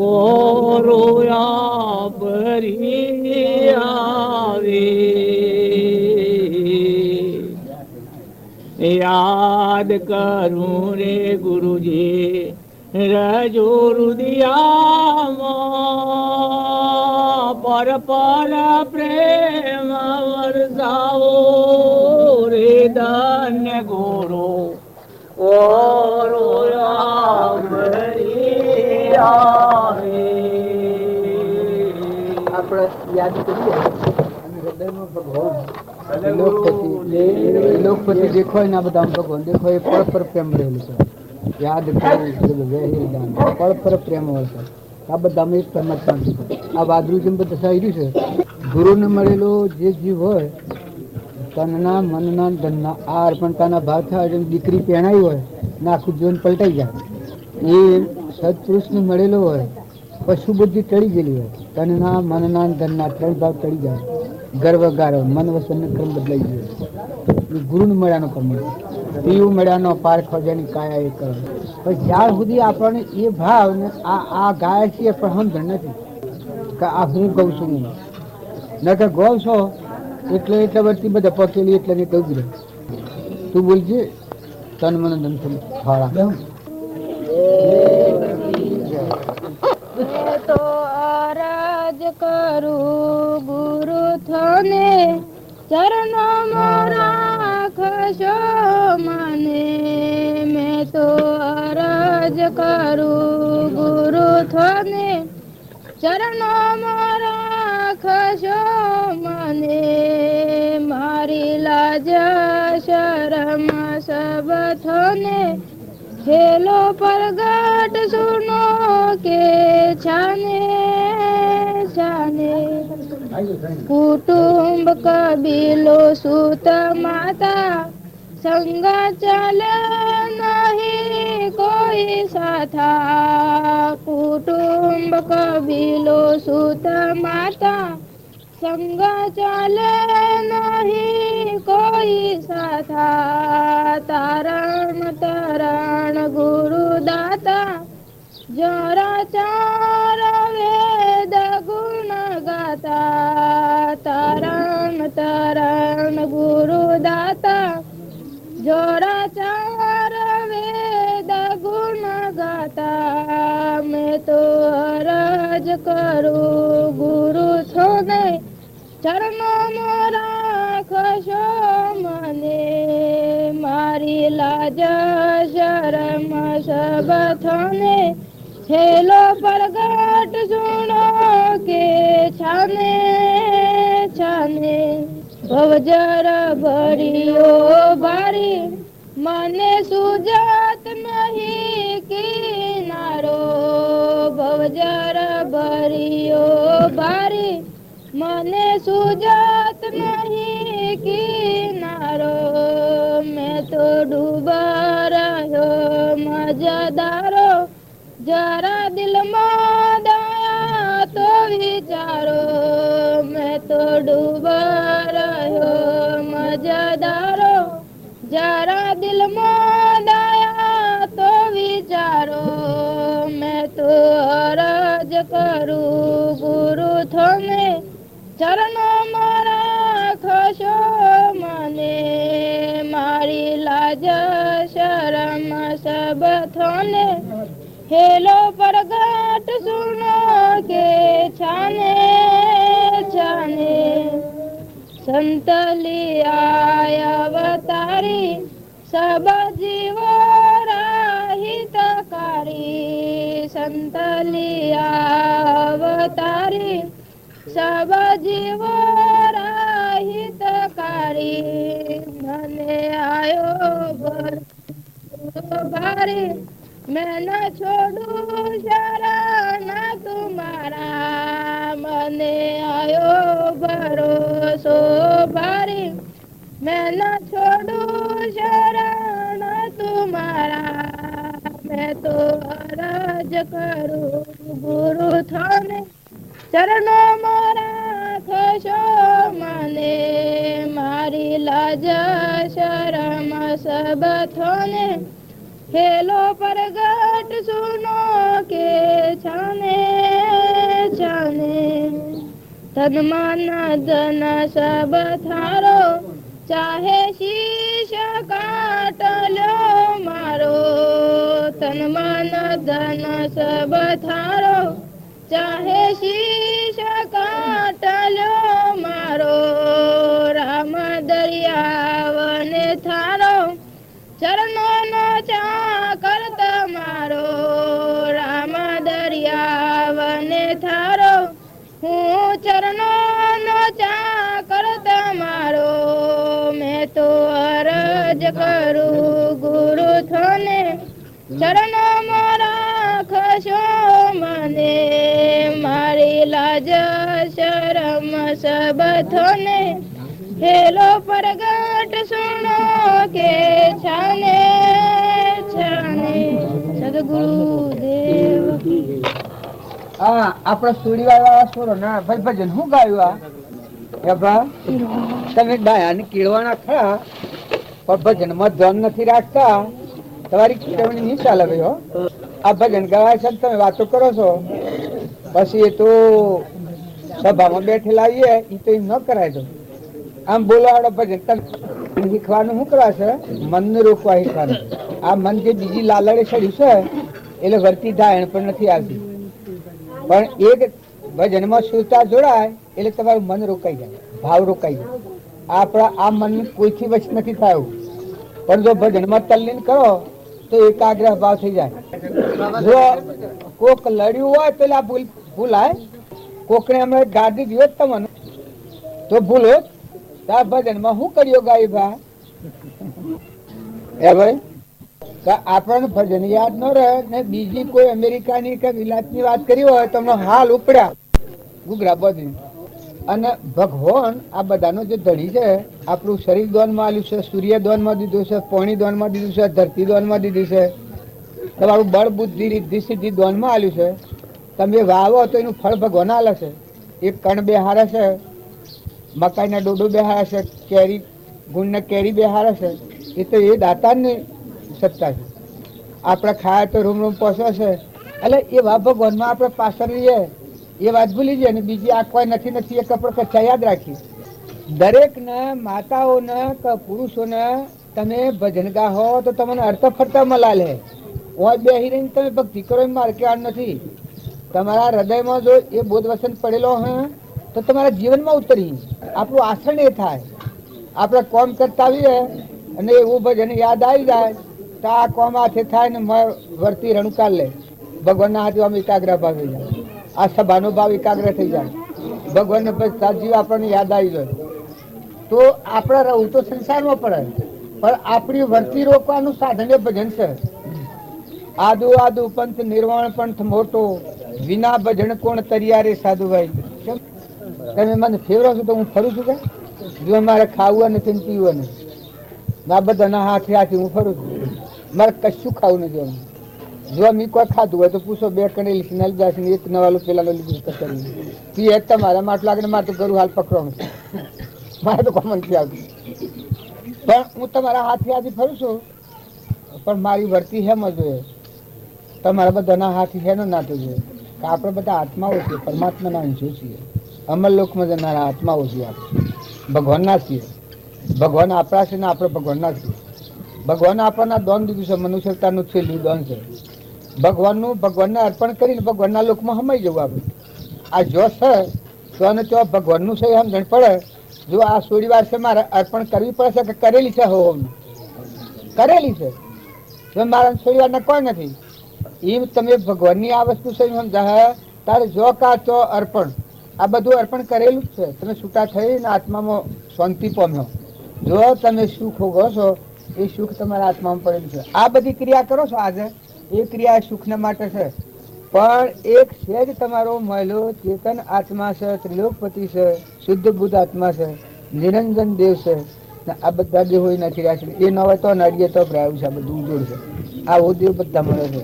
C: ઓરોયા પરી આવે યાદ કરું રે ગુરુજી રજો રુદિયામાં પર પર પ્રેમ વરસાવો રે ધન્ય ગુરુ ઓરોયા પરી આવે
B: આપણે યાદ કરીએ અને હૃદયમાં ભગવાન લોકપતિ દેખો એના બધા ભગવાન દેખો એ પળ પર પ્રેમ રહેલું છે યાદ કરવું દાન પળ પર પ્રેમ વળશે આ બધામાં એક પરમાત્મા છે આ વાદળું જેમ બધા સાર્યું છે ગુરુને મળેલો જે જીવ હોય તનના મનના ધનના આ અર્પણતાના ભાવ થાય જેમ દીકરી પહેણાઈ હોય ને આખું જીવન પલટાઈ જાય એ સત્પુરુષને મળેલો હોય પશુ બુદ્ધિ ટળી ગયેલી હોય તનના મનના ધનના ત્રણ ભાવ ટળી જાય ગર્વ ગારો મન વસનનો ક્રમ બદલાઈ ગયો એ ગુરુને મળ્યાનો કર્મ પીવું મળ્યાનો પાર ખોજાની કાયા એ કર્મ પણ જ્યાર સુધી આપણને એ ભાવ ને આ ગાય છે એ પણ સમજણ નથી કે આ હું ગઉં છું હું ન કે ગૌ છો એટલે વર્ષથી બધા પકેલી એટલે ને કહું રહે તું બોલજે તન મન ધન ફાળા
D: તો અરજ કરું ગુરુ થને ચરણો રાખશો મને મેં તો અરજ કરું ગુરુ થને ચરણો રાખશો મને મારી લાજ શરમ સબ થને ખેલો પરગટ સુનો કે છાને છાને કુટુંબ કબીલો સુત માતા સંગ ચાલે નહીં કોઈ સાથા કુટુંબ કબીલો સુત માતા સંગ ચાલે નહીં કોઈ સાથા તારણ તારણ ગુરુ દાતા જરા ચાર વેદ ગુણ ગાતા તારણ તારણ ગુરુ દાતા જરા ચાર વેદ ગુણ ગાતા મેં તો અરજ કરું ગુરુ છો ને ચરણો રાખશો મને મારી લાજ શરમ સબ થને હેલો પરગટ સુનો કે છાને છાને ભવજર ભરિયો ભારી મને સુજાત નહીં કિનારો ભવજર ભરિયો ભારી મને સુજાત નહીં કિનારો મેં તો ડૂબા રહ્યો મજાદારો જરા દિલમાં દયા તો વિચારો મેં તો ડૂબા રહ્યો મજાદારો જરા દિલમાં દયા તો વિચારો મેં તો અરજ કરું ગુરુ થને ચરણો રાખશો મને મારી લાજ શરમ सब थोने हेलो प्रगट सुनो के छाने छाने संत लिया अवतारी सब जीवो राहितकारी संत लिया अवतारी सब जीवो राहितकारी मने आयो भारी मैं न छोड़ू शरण तुम्हारा मने आयो भरोसो भारी मैं न छोड़ू शरण तुम्हारा मैं तो अरज करूं गुरु थाने चरणों मोरा खशो मने मारी लाज शरम सब थोने हेलो प्रगट सुनो के छाने छाने तन मन धन सब थारो चाहे शीश काट लो मारो तन मन धन सब थारो चाहे शीश काट लो मारो राम दरियावन थारो चरणों नो चाकर તમારો રામ દરિયાવન થારો હું ચરણો નો ચાકર તમારો મેં તો અરજ કરું ગુરુ થોને ચરણો મોરા ખશો મને મારી લાજ શરમ સબ થોને हेलो प्रगट सुनो के छाने छाने सदगुरुदेव
B: હા આપડે સુડી વાળા છોરો ના ભાઈ ભજન શું ગાયું આ હે ભા તમે ગાયા ને કીળવાના ખરા પણ ભજન માં ધ્યાન નથી રાખતા તમારી કેળવણી નહીં ચાલે ભાઈ હો આ ભજન ગાવા છે તમે વાતો કરો છો પછી એ તો સભામાં બેઠેલા આવીએ એ તો એમ ન કરાય તો આમ બોલાવાળો ભજન શીખવાનું શું કરવા છે મન ને રોકવા શીખવાનું આ મન જે બીજી લાલડે ચડ્યું છે એટલે વર્તી થાય પણ નથી આવતી પણ એક ભજનમાં સુરતા જોડાય એટલે તમારું મન રોકાઈ જાય ભાવ રોકાઈ જાય આપણા આ મન કોઈથી વચ નથી થયું પણ જો ભજનમાં તલ્લીન કરો તો એકાગ્રહ ભાવ થઈ જાય જો કોક લડ્યું હોય પેલા ભૂલાય કોકને અમે ગાડી દીધો તમને તો ભૂલો ભજન માં શું કર્યો ગાય ભા એ ભાઈ આપણને ભજન યાદ ન રહે ને બીજી કોઈ અમેરિકાની કે વિલાસની વાત કરી હોય તમને હાલ ઉપડ્યા ગુગરા બધી અને ભગવાન આ બધાનો જે ધણી છે આપણું શરીર દોનમાં આલ્યું છે સૂર્ય દોનમાં દીધું છે પાણી દોનમાં દીધું છે ધરતી દોનમાં દીધી છે તમારું બળ બુદ્ધિ રીતિ સિદ્ધિ દોનમાં આલ્યું છે તમે વાવો તો એનું ફળ ભગવાન આલે છે એક કણ બેહારે છે મકાઈના ડોડો બેહારે છે કેરી ગુણને કેરી બેહારે છે એ તો એ દાતાની સત્તા છે આપણે ખાયા તો રૂમ રૂમ પહોંચે છે એટલે એવા ભગવાનમાં આપણે પાછળ રહીએ એ વાત ભૂલી જઈએ અને બીજી આ કોઈ નથી એ કપડ કચ્છા યાદ રાખી દરેકને માતાઓને કે પુરુષોને તમે ભજન ગાહો તો તમને અર્થ ફરતા મલાલે ઓય બેહી રહીને તમે ભક્તિ કરો એમ મારે કહેવાનું નથી તમારા હૃદયમાં જો એ બોધ વસન પડેલો હે તો તમારા જીવનમાં ઉતરી આપણું આચરણ એ થાય આપણે કોમ કરતા આવીએ અને એવું ભજન યાદ આવી જાય તો આ કોમ હાથે થાય ને વર્તી રણુકાલ લે ભગવાનના હાથે આમ એકાગ્ર ભાવ થઈ જાય આ સભાનો ભાવ એકાગ્ર થઈ જાય ભગવાનને પછી સાજીવ આપણને યાદ આવી જાય તો આપણે રહું તો સંસારમાં પડે પણ આપણી વર્તી રોકવાનું સાધન એ ભજન છે આદુ આદુ પંથ નિર્વાણ પંથ મોટો વિના ભજન કોણ તરિયારે સાધુભાઈ તમે મને ફેવરો છો તો હું ફરું છું કે જો મારે ખાવું નથી ને પીવું નથી ના બધાના હાથે હાથે હું ફરું છું મારે કશું ખાવું નથી જો મેં કોઈ ખાધું હોય તો પૂછો બે કણેલી સિનાલ જશે એક નવાલું પેલા લીધું પી એક તમારે માટ લાગે ને મારે તો ઘરું હાલ પકડવાનું છે મારે તો કોમન થી આવતું પણ હું તમારા હાથે હાથે ફરું છું પણ મારી વર્તી હેમ જોઈએ તમારા બધાના હાથી હેનો નાતો જોઈએ કે આપણે બધા આત્માઓ છીએ પરમાત્માના અંશો છીએ અમર લોકમાં જનારા આત્માઓ છીએ આપણે ભગવાનના છીએ ભગવાન આપણા છે ને આપણે ભગવાનના છીએ ભગવાન આપણને દાન દીધું છે, મનુષ્ય અવતારનું છેલ્લું દાન છે. ભગવાનને અર્પણ કરીને ભગવાનના લોકમાં સમાઈ જવું આપણે. આ જો છે તો અને તો ભગવાનનું છે એમ સમજણ પડે. જો આ થોડી વાર છે મારે અર્પણ કરવી પડશે કે કરેલી છે? કરેલી છે. જો મારા થોડી વાર કોઈ નથી એમ તમે ભગવાનની આ વસ્તુ છે સમજા તારે જો કા તો અર્પણ, આ બધું અર્પણ કરેલું જ છે. તમે છૂટા થઈને આત્મામાં શાંતિ પામ્યો. જો તમે સુખ ભોગવો છો એ સુખ તમારા આત્મામાં પડેલું છે. આ બધી ક્રિયા કરો છો આજે, એ ક્રિયા સુખના માટે છે. પણ એક છે જ તમારો મહિલો ચેતન આત્મા છે, ત્રિલોકપતિ છે, શુદ્ધ બુદ્ધ આત્મા છે, નિરંજન દેવ છે. આ બધા દેવો નથી રહ્યા છે. એ ન હોય તો નડીએ તો પ્રાયું છે. બધું જોડ છે. આવો દેવ બધા મળે છે.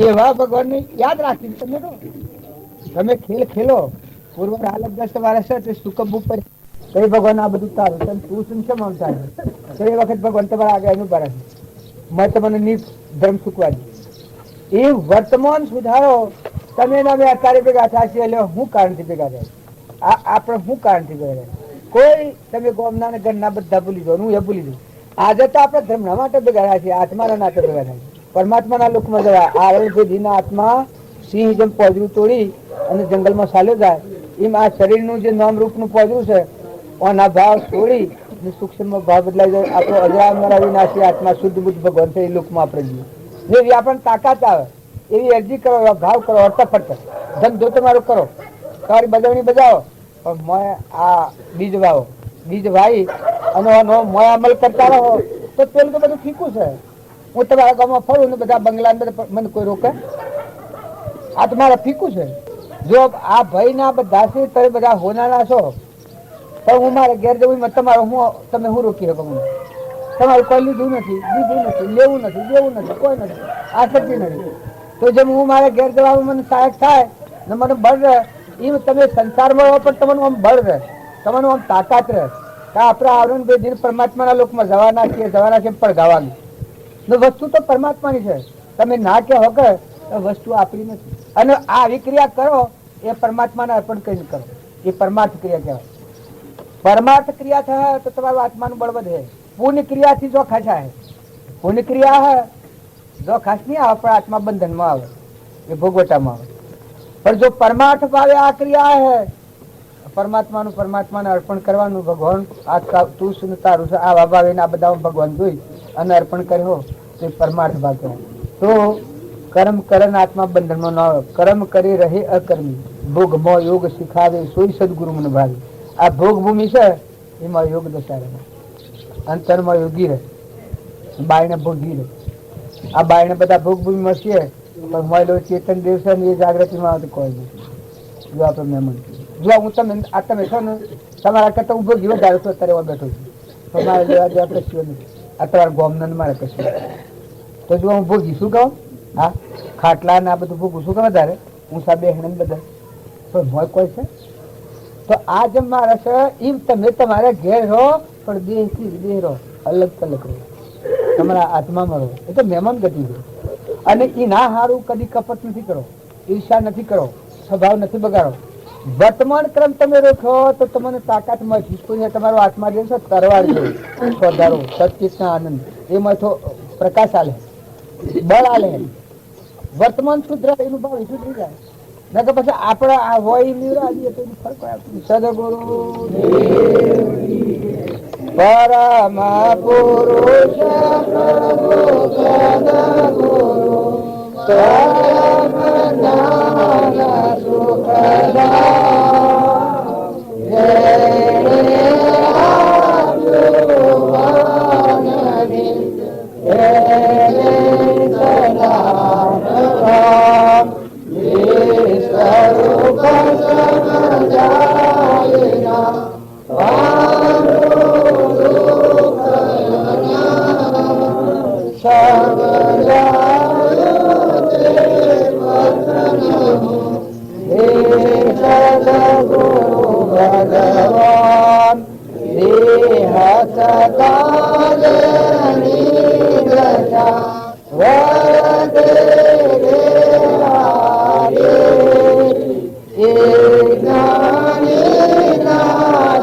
B: એવા ભગવાનને યાદ રાખીને તમે તો તમે ખેલ ખેલો. પૂર્વ હાલત 10 વર્ષ છે સુકમ ઉપર કઈ ભગવાન આ બધું તારું તું શું છે મમતા છે. એ વખત ભગવાન તમારા આગળ એનું ભરે છે. મેં તમને નિજ ધર્મ ચૂકવા દઉં. એ વર્તમાન સુધારો. તમે અમે અત્યારે ભેગા થશે એટલે હું કારણથી ભેગા થાય? આપણે હું કારણથી ભેગા થાય? કોઈ તમે ગોમના ને ઘરના બધા ભૂલી જાઓ, હું એ ભૂલી દઉં. આજે તો આપણે ધર્મના માટે ભેગા થાય છે, આત્માના નાતે ભેગા થાય. પરમાત્માના લોકમાં જવા આરલજીના આત્મા સિંહ જેમ પોજરું તોડી અને જંગલમાં ચાલ્યો જાય એમ આ શરીરનું જે નામ રૂપનું પોજરું છે ઓના ભાવ છોડી સૂક્ષ્મ ભાવ બદલાઈ જાય. આપણો અજરામર અવિનાશી આત્મા શુદ્ધ બુદ્ધ ભગવાન છે. એ લોકમાં આપણે જઈએ. જેવી આપણને તાકાત આવે એવી અરજી કરો, ભાવ કરો, અર્થ ફરતો ધંધો તમારો કરો, તમારી બજવણી બજાવો. પણ મોય આ બીજ વાવો, બીજ વાવી અને મોય અમલ કરતા રહો તો પેલું તો બધું ફીકું છે. હું તમારા ગામમાં ફરું ને બધા બંગલા મને કોઈ રોકે? આ તમારા ફીકું છે. જો આ ભાઈ ના બધા છે તમે બધા હોનારા છો, પણ હું મારે ઘેર જવું તમારો તમે હું રોકી શકો? મને તમારું કોઈ લીધું નથી, દીધું નથી, લેવું નથી, દેવું નથી, કોઈ નથી, આસક્તિ નથી. તો જેમ હું મારે ઘેર જવાનું મને સહાયક થાય ને મને બળ રહે એમ તમે સંસારમાં રહો પણ તમને આમ બળ રહે, તમને આમ તાકાત રહે કે આપણે આવરણ બે દિન પરમાત્માના લોકમાં જવાના છીએ પણ ગાવાનું. વસ્તુ તો પરમાત્માની છે. તમે ના કે હોકે વસ્તુ આપણી નથી. અને આ વિક્રિયા કરો એ પરમાત્માને અર્પણ કરીને કરો. એ પરમાર્થ ક્રિયા કહેવાય. પરમાર્થ ક્રિયા થાય તો તમારું આત્માનું બળ વધે. પુણ્ય ક્રિયાથી જો ખાસા હે, પુણ્ય ક્રિયા હે જો ખાસ નહીં આવે પણ આત્મા બંધનમાં આવે, એ ભોગવટામાં આવે. પણ જો પરમાર્થ ભાવે આ ક્રિયા હે પરમાત્માનું પરમાત્માને અર્પણ કરવાનું. ભગવાન આ તું શું તારું છે આવા ભાવે આ બધા ભગવાન જોઈ અને અર્પણ કર્યો તે પરમાર્થ ભાગ કહેવાય. તો કર્મ કરન આત્મા બંધનમાં ન આવે. કર્મ કરી રહે અકર્મી, ભોગમાં યોગ શીખાવે સોઈ સદગુરુ મને ભાવે. આ ભોગ ભૂમિ છે એમાં યોગ દશા રહે, અંતરમાં યોગી રહે, બાયને ભોગી રહે. આ બાયને બધા ભોગ ભૂમિ મળશે પણ મળેલો ચેતન દેવ છે એ જાગૃતિમાં આવે તો કોઈ નહીં. જો આપણે મહેમાન જો હું તમે છો ને તમારા કરતા ઉભો જીવો ધારો છો અત્યારે બેઠો છું તો મારે લેવા દેવા કશું નથી. આ તમારા ગોમના મારે કશું તો જો હું ભોગી શું કહું? હા, ખાટલા ને આ બધું ભોગું શું કહે તારે? હું સાબે હેણ બધા તો મોય કોઈ છે? તો આ જેમ મારે છે એમ તમે તમારા ઘેર રહો પણ દેહથી દેહ રહો, અલગ અલગ રહો, તમારા આત્મામાં રહો. એ તો મહેમાન ગતિ છે. અને એ ના હારું કદી કપટ નથી કરો, ઈર્ષા નથી કરો, સ્વભાવ નથી બગાડો. વર્તમાન ક્રમ તમે રોકો તો તમને તાકાત મળશે. તમારો આત્મા જે છે તરવાર જેવો સ્વધારો સચિતના આનંદ એમાં તો પ્રકાશ આલે, બળ આલે. વર્તમાન શુદ્ધ એનું ભાવ શુદ્ધ જાય ના તો પછી આપણે આ હોય નિવરાજીએ તો ફરક સદગુરુ પરમ પુરુષ ભગવાન દેહ સદાની દશા વદે એ જ્ઞાનીના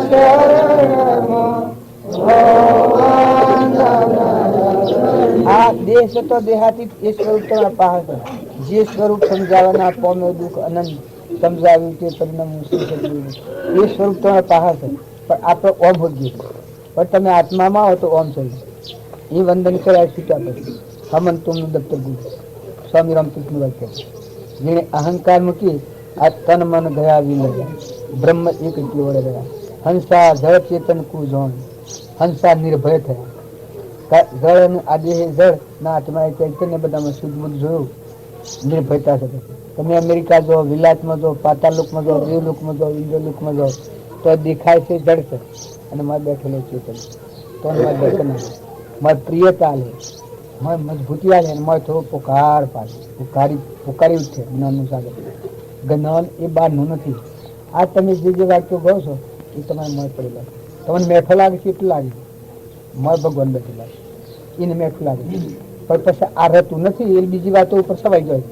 B: શરણમાં ભગવાન દેહ છે તો દેહાતી એ સ્વરૂપ તમારા પાસે જે સ્વરૂપ સમજાવવાના પામ્યો દુઃખ અનંત સમજાવ્યું તે પરિણામ એ સ્વરૂપ તમારા પાસે પણ આપણે ઓમ હોઈએ પણ તમે આત્મામાં હો તો ઓમ છે એ વંદન કરાય છૂટા પછી હમન તુમનું દફતર ગુરુ સ્વામી રામકૃષ્ણ વાક્ય જેને અહંકાર મૂકી આ તન મન ગયા વિલય બ્રહ્મ એક વડે ગયા હંસા જળ ચેતન કુ જોણ હંસા નિર્ભય થયા જળ અને આદિ જળ ના આત્મા ચૈતન્ય બધામાં શુદ્ધ બુદ્ધ જોયું નિર્ભયતા છે. તમે અમેરિકા જો, વિલાસમાં જો, પાતાલોકમાં જો, દેવલોકમાં જો, ઇન્દ્રલોકમાં જો તો દેખાય છે જળ છે અને મારે બેઠેલો ચેતન તો મારે દર્શન આવે મારે પ્રિયતા લે મારે મજબૂતી આવે અને મારે થોડો પોકાર પાડે પોકારી ઉઠે જ્ઞાનનું સાગર. જ્ઞાન એ બહારનું નથી. આ તમે જે વાક્યો કહો છો એ તમારે મળ પડેલા તમને મેઠો લાગે છે એટલું લાગે મળ ભગવાન બેઠેલા એને મેઠું લાગે પણ પછી આ રહેતું નથી એ બીજી વાતો ઉપર સવાઈ જાય.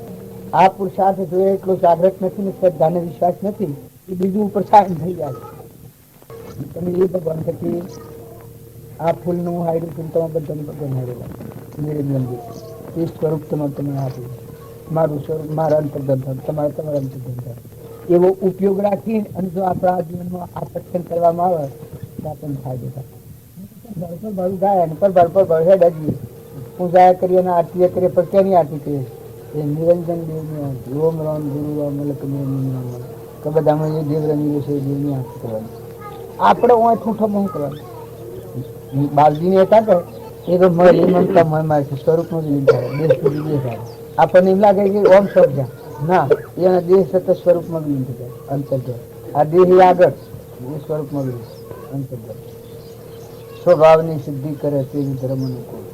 B: આ પુરુષાર્થ જોઈએ એટલો જાગ્રત નથી ને શ્રદ્ધાને વિશ્વાસ નથી એ બીજું ઉપર સાયન થઈ જાય. તમે એ ભગવાન થકી આ ફૂલનું હાયરું ફૂલ તમારે બધાને ભગવાન હારેલા નિરંજન એ સ્વરૂપ તમારે તમે આપ્યું મારું સ્વરૂપ મારા અંતર્ગત તમારા અંતર્ગત એવો ઉપયોગ રાખી અને જો આપણા જીવનમાં આ સત્સંગ કરવામાં આવે તો આપણને ફાયદો થાય. ભાડું ગાય અને પર હેડ હજી પૂજા કરીએ અને આરતી કરીએ પણ ક્યાંની આરતી કરીએ એ નિરંજન દેવની આરતી ઓમ રામ ગુરુ રામ મલક નિરંજન કે બધામાં એ દેવ રમી છે દેવની આરતી કરવાની. આપણે ઓય ઠૂઠો બહુ કરવાનું. બાલજીને હતા કે એ તો મળી મમતા મય છે સ્વરૂપનું જ લીન થાય દેશ સુધી દેશ આવે આપણને એમ લાગે કે ઓમ સમજા ના એના દેહ સતત સ્વરૂપમાં વિલીન થઈ જાય અંતર્ગત. આ દેહ આગળ એ સ્વરૂપમાં વિલીન અંતર્ગત સ્વભાવની સિદ્ધિ કરે તેવી ધર્મ અનુકૂળ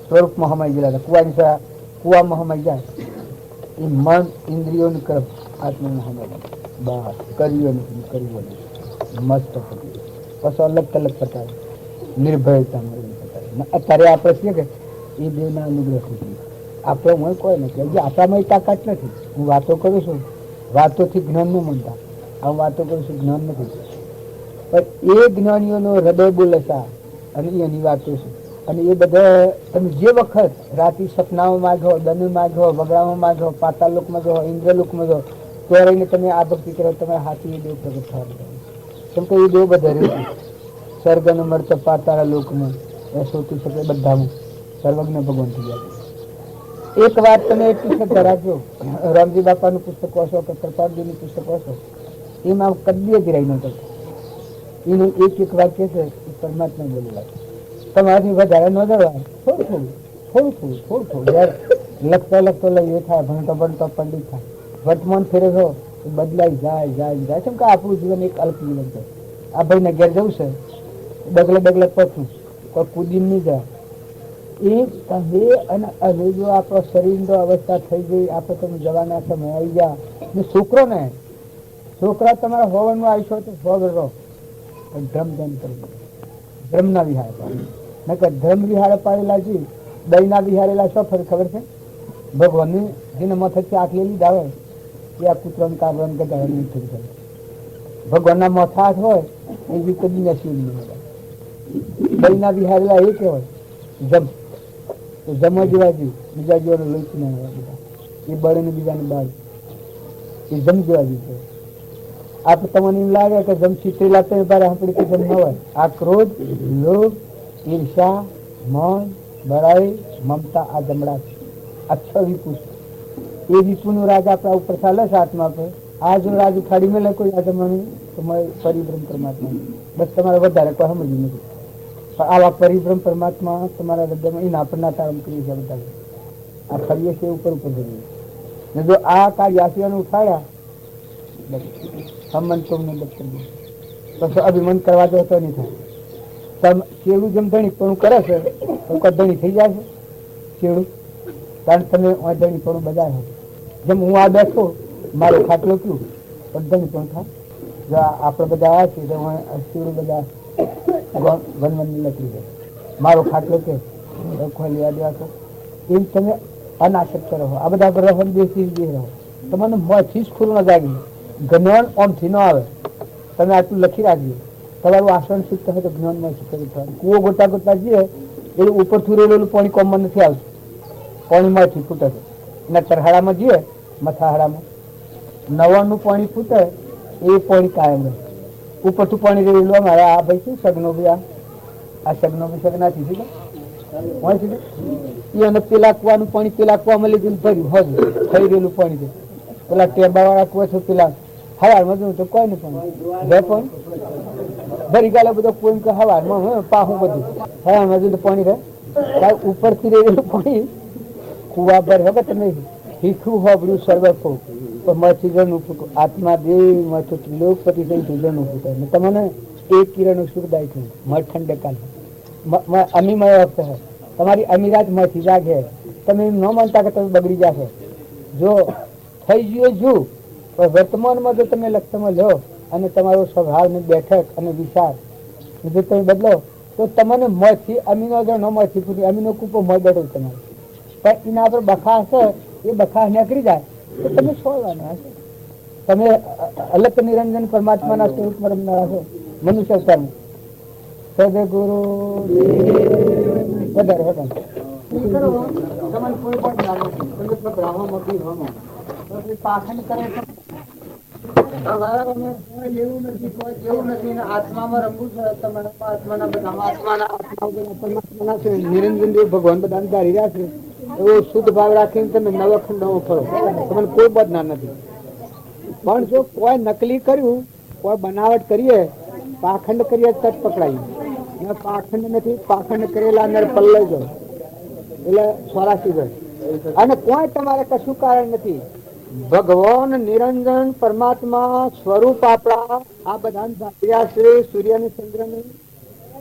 B: સ્વરૂપમાં હમાઈ ગયેલા કુવામાં હમાઈ જાય એ મન ઇન્દ્રિયોનું કર્મ આત્માનું હમાઈ જાય બસ કર્યું મસ્ત પછી અલગ અલગ પ્રકાર નિર્ભયતા અત્યારે આપણે છીએ કે એ દેવના અનુગ્રહથી આપણે હું કોઈ નથી હજી આપણામાં તાકાત નથી. હું વાતો કરું છું વાતોથી જ્ઞાન ન મળતા આ વાતો કરું છું જ્ઞાન નથી પણ એ જ્ઞાનીઓનો હૃદય બોલે છે અને એની વાતો છે અને એ બધા તમે જે વખત રાતે સપનામાં માગો દન માગો વગડામાં માગો પાતાલોકમાં જો ઇન્દ્રલોકમાં જો તો રહીને તમે આ ભક્તિ કરો તમારા હાથી એ દેવ પ્રગટ થવા કેમ કે એ દેવ બધા રહે સ્વર્ગનો મળતો પાતાળા લોકમાં એ શોધી શકે બધામાં સર્વજ્ઞ ભગવાન થઈ જાય. એક વાત તમે એટલી શ્રદ્ધા રાખજો રામજી બાપાનું પુસ્તક વાંચો કે પ્રતાપજીનું પુસ્તક વાંચો એમાં કદી જ રહી ન કરતો એનું એક વાક્ય છે એ પરમાત્મા બોલેલા તમારાથી વધારે ન જવાય થોડું લખતો લઈ એ થાય ભણતો પંડિત થાય વર્તમાન ફેરે છો બદલાઈ જાય કેમ કે આપણું જીવન એક અલ્પ જીવન છે. આ ભાઈને ઘેર જવું છે ડગલે પછું કોઈ કૂદી નહીં જાય એ કહે અને હવે જો આપણો શરીરનો અવસ્થા થઈ ગઈ આપણે તમે જવાના સમય આવી ગયા ને છોકરા તમારા હોવાનું આવીશો તો હોવે રહો ધ્રમ કરવું ધ્રમના વિહાર નકર ધર્મ વિહારે પાડેલા છે દહીંના વિહારેલા શું ફરક ખબર છે ભગવાનની જેને મથકથી આંખ લેલી જ આવે એ આ કૂતરાને કાગવાનું કદાચ નહીં થઈ શકે. ભગવાનના માથા હાથ હોય એ બી કદી નસીબ નહીં હોય. દહીંના વિહારેલા એ કહેવાય જમવા જેવા છે બીજા જેવાનું લોચી ના બધા એ બળે ને બીજાને બાળ એ જમ જેવા છે. આપણે તમને એમ લાગે કે જમ ચિત્રેલા તો આપણે કે જમ ન હોય. આ ક્રોધ લોભ ઈર્ષા મન બળાઈ મમતા આ જમડા આ છ વિપુ એ વિપુનું રાજ આપણા ઉપર ચાલે છે આત્મા પર. આ જો રાજ ઉખાડી મેલે કોઈ આ જમવાનું તો પરિભ્રમ પરમાત્મા બસ તમારે વધારે કોઈ સમજવું નથી. પણ આવા પરિભ્રમ પરમાત્મા તમારા હૃદયમાં એના પર નાતારમ કરી છે બધા આ ફરીએ છે ઉપર જઈએ ને જો આ કાર્યાસીઓને ઉઠાડ્યા હમન તમને પછી અભિમન કરવા દો તો નહીં થાય. કેળું જેમ ધણી પણ કરે છે તો ધણી થઈ જાય છે કેળું કારણ તમે ધણી પણ બજાર જેમ હું આ બેઠો મારો ખાટલો કયું પણ ધણી પણ થાય જો આપણે બધા આવ્યા છીએ તો કેળું બધા વનવનની લકડી જાય મારો ખાટલો કે ખોલી યાદ રાખો એમ તમે અનાસક્ત રહો. આ બધા રહો દેશી રહો તમને મોંથી જ ખુલ્લું ન જાગી જ્ઞાન ઓમથી ન આવે. તમે આટલું લખી રાખજો તમારું આસન શુદ્ધ હોય તો જ્ઞાનમાં શુદ્ધ થવાનું. કૂવો ગોતા જઈએ એટલે ઉપરથી રેલેલું પાણી કોમમાં નથી આવતું પાણીમાંથી ફૂટે છે. એના તરહાડામાં જઈએ, મથાહાડામાં 99 પાણી ફૂટે એ પાણી કાયમ રહે. ઉપરથી પાણી રહેલું અમારે આ ભાઈ શું સગનો બી આ સગનો બી સગનાથી સીધા હોય સીધા એ અને પેલા કુવાનું પાણી પેલા કુવામાં લીધું ભર્યું હજુ થઈ ગયેલું પાણી છે. પેલા ટેબા વાળા કુવા છે પેલા હવારમાં તો કોઈ નહીં પાણી રહે પણ ભરી ગાલે બધો કોઈ કે હવારમાં પાહું બધું હવારમાં તો પાણી રહે. ઉપરથી રહેલું પાણી કુવા ભર વખત નહીં શીખવું હોબડું સર્વખું મથી જણનું ફૂટું આત્મા દેવ મથું ત્રિલોકપતિ થઈ જણનું ફૂટે તમને એક કિરણ સુખદાય થયું મઠ ઠંડે કાલ અમીમય વખત હે તમારી અમીરાત મથી જાગે તમે એમ ન માનતા કે તમે બગડી જશે. જો થઈ ગયો જુ પણ વર્તમાનમાં જો તમે લક્ષ્યમાં લો અને તમારો સ્વભાવ ને બેઠક અને વિચાર જો તમે બદલો તો તમને મથી અમીનો જો ન મથી ફૂટી અમીનો કૂપો મળ બેઠો તમારે પણ એના પર બખા હશે એ બખા નીકળી જાય તો તમે છોડવાના હશે. તમે અલગ નિરંજન પરમાત્માના સ્વરૂપમાં રમનારા હશો. મનુષ્ય અવતારમાં સદગુરુ વધારે પાખંડ કરે આત્મામાં રમવું છે. તમારા આત્માના નિરંજન દેવ ભગવાન બધા ધારી રહ્યા છે. એવો શુદ્ધ ભાવ રાખીને તમે નવખંડ નવો ફરો, તમને કોઈ બદનામ નથી. પણ જો કોઈ નકલી કર્યું, કોઈ બનાવટ કરીએ, પાખંડ કરીએ તજ પકડાય. પાખંડ નથી, પાખંડ કરેલા અંદર પલ્લાઈ જાય એટલે સ્વરાશી જાય. અને કોઈ તમારે કશું કારણ નથી. ભગવાન નિરંજન પરમાત્મા સ્વરૂપ આપણા આ બધા સૂર્ય અને ચંદ્રની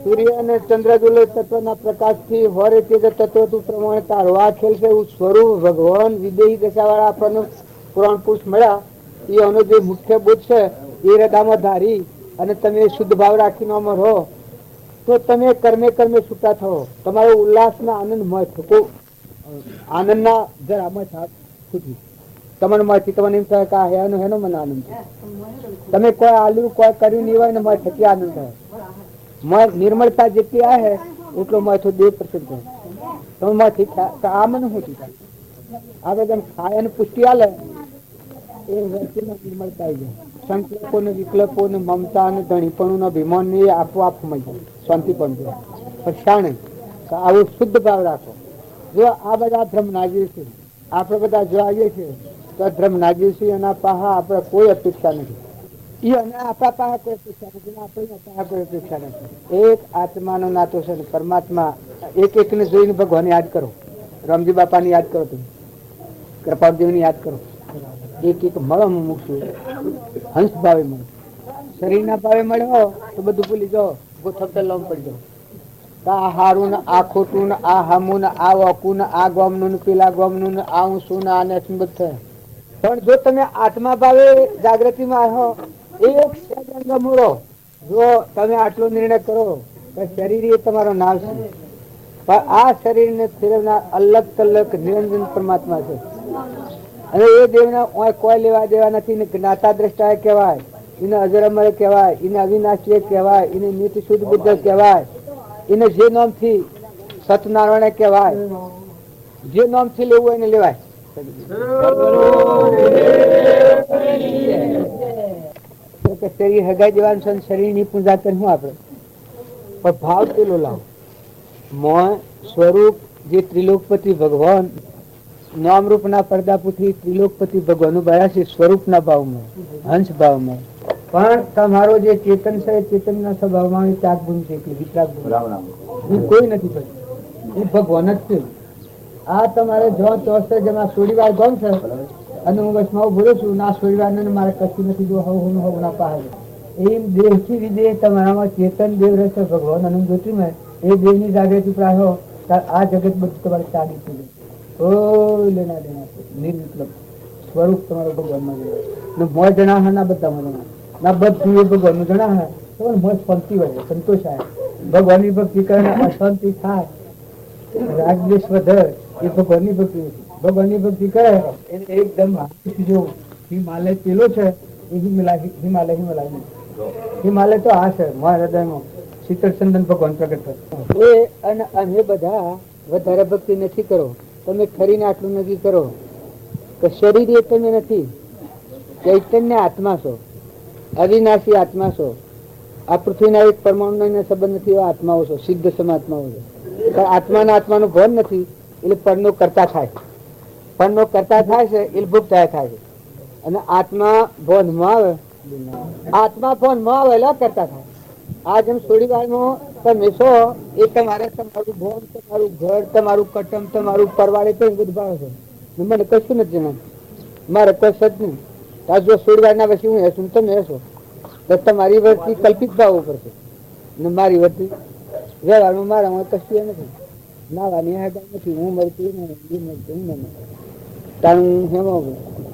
B: સૂર્ય અને ચંદ્રજુલ તત્વના પ્રકાશથી હોરે તેજ તત્વ પ્રમાણે તારવા ખેલ છે એવું સ્વરૂપ ભગવાન વિદેહી દશાવાળા આપણને પુરાણ પુરુષ મળ્યા. એ એનો જે મુખ્ય બુદ્ધ છે એ હૃદયમાં ધારી અને તમે શુદ્ધ ભાવ રાખીને અમર હો તો તમે કર્મે કર્મે છૂટા થો. તમારો ઉલ્લાસના આનંદમય થકો, આનંદના જરામાં સાથ છૂટી તમને મળતી. તમને એમ થાય કે હેનો હેનો મને આનંદ છે. તમે કોઈ આલ્યું કોઈ કર્યું નહીં હોય ને મને થકી આનંદ થાય. નિર્મળતા જેટલી આવે એટલો માથો 2% થાય. તમે માંથી આ મને શું થાય આ બધા ખાય અને પુષ્ટિ આલે એ વ્યક્તિમાં નિર્મળતા આવી જાય. સંકલ્પો ને વિકલ્પો ને મમતા ને ધણીપણું ને અભિમાન ને આપોઆપ સમય જાય, શાંતિ પણ જાય. પણ શાણે આવો શુદ્ધ ભાવ રાખો. જો આ બધા ધર્મ નાગીર છે, આપણે બધા જો આવીએ છીએ તો ધર્મ નાગીર છીએ એના પાહા આપણે કોઈ અપેક્ષા નથી. આપણા પાસે કોઈ અપેક્ષા નથી, આપણી પાસે કોઈ અપેક્ષા નથી. એક આત્માનો નાતો છે. પરમાત્મા એક એકને જોઈને ભગવાન યાદ કરો. રામજી બાપાને યાદ કરો, તમે કૃપાળદેવને યાદ કરો. એક એક મળો મૂકશું હંસ ભાવે મળે. શરીરના ભાવે મળ્યો તો બધું ભૂલી જાઓ, ગોઠવતા લોમ પડી જાઓ. આ હારું ને આ ખોટું ને આ હામું ને આ વાકું ને આ ગામનું ને પેલા ગામનું ને આ ઊંસું ને આ નેસું બધું થાય. પણ જો તમે આત્મા ભાવે જાગૃતિમાં આવો, એક સેકન્ડ મૂરો, જો તમે આટલો નિર્ણય કરો કે શરીર એ તમારો નાશ છે, પણ આ શરીરને ફેરવનાર અલગ તલક નિરંજન પરમાત્મા છે. અને એ દેવના કોઈ લેવા દેવા નથી. જ્ઞાતા દ્રષ્ટા કહેવાય, એને અજર અમર કહેવાય, એને અવિનાશી કહેવાય, એને નિત્ય શુદ્ધ બુદ્ધ કહેવાય, એને જે નામથી સતનારાયણ કહેવાય, જે નામથી લેવું એને લેવાય. શરીર હગાઈ દેવાનું છે, શરીર ની પૂજા કરી હું આપડે પણ ભાવ પેલો લાવો. મોહ સ્વરૂપ જે ત્રિલોકપતિ ભગવાન નામરૂપ ના પડદા પુત્રી ત્રિલોકપતિ ભગવાન બન્યા છે સ્વરૂપના ભાવમાં, હંસ ભાવમાં. પણ તમારો જે ચેતન છે ચેતન ના સ્વભાવમાં ત્યાગ ગુણ છે, એટલે વિતરાગ ગુણ કોઈ નથી પડતું. એ ભગવાન જ છે. આ તમારે જો ચોસ્ત જેમાં સોડીવાર ગમ છે અને હું વચમાં ભૂલું છું ના સોડીવાર ને મારે કશું નથી. જો હું હોવું ના પાડે એમ દેહથી વિદેહ તમારામાં ચેતન દેવ રહેશે ભગવાન અનંત જ્યોતિમાં. એ દેવની જાગૃતિ પ્રાયો આ જગત બધું તમારે ચાલી થઈ જાય. કોઈ લેના દેના નિર્વિકલ્પ સ્વરૂપ તમારો ભગવાનમાં જણાય. મોં જણા ના બધામાં જણા ના બધું એ ભગવાનનું જણા તો મોં શાંતિ વધે, સંતોષ આવે. ભગવાનની ભક્તિ કરે અશાંતિ થાય, રાગદ્વેષ વધે, એ ભગવાનની ભક્તિ નથી. ભગવાનની ભક્તિ કરે એને એકદમ જો હિમાલય પેલો છે એ હિમાલય તો આ છે મારા હૃદયમાં શીતળ ચંદન ભગવાન પ્રગટ થાય. એ અને અમે બધા વધારે ભક્તિ નથી કરો. તમે ખરીને આટલું નક્કી કરો કે શરીર એ તમે નથી, ચૈતન્ય આત્મા છો, અવિનાશી આત્મા છો. આ પૃથ્વીના એક પરમાણુ સંબંધ નથી એવા આત્માઓ છો, સિદ્ધ સમાત્માઓ છો. પણ આત્માના આત્માનું ભાન નથી એટલે પરનો કરતા થાય, પરનો કરતા થાય છે એટલે ભૂખ થાય છે. અને આત્મા ભોનમાં આવે, આત્મા ભોનમાં આવે એટલે કરતા થાય. આ જેમ થોડી વારમાં તમે છો એ તમારે તમારું ભોન, તમારું ઘર, તમારું કટમ, તમારું પરવાડે તો બધું ભાવે છે. મને કશું નથી જણાવ્યું, મારે કોઈ સજ નહીં. જો થોડી વાર ના પછી હું હેશું તમે હેશો તો તમારી વર્તી કલ્પિત ભાવો પડશે ને મારી વર્તી વ્યવહારમાં મારામાં કશું એ નથી. નાવાની હેડા નથી, હું મળતી તારું હેમાં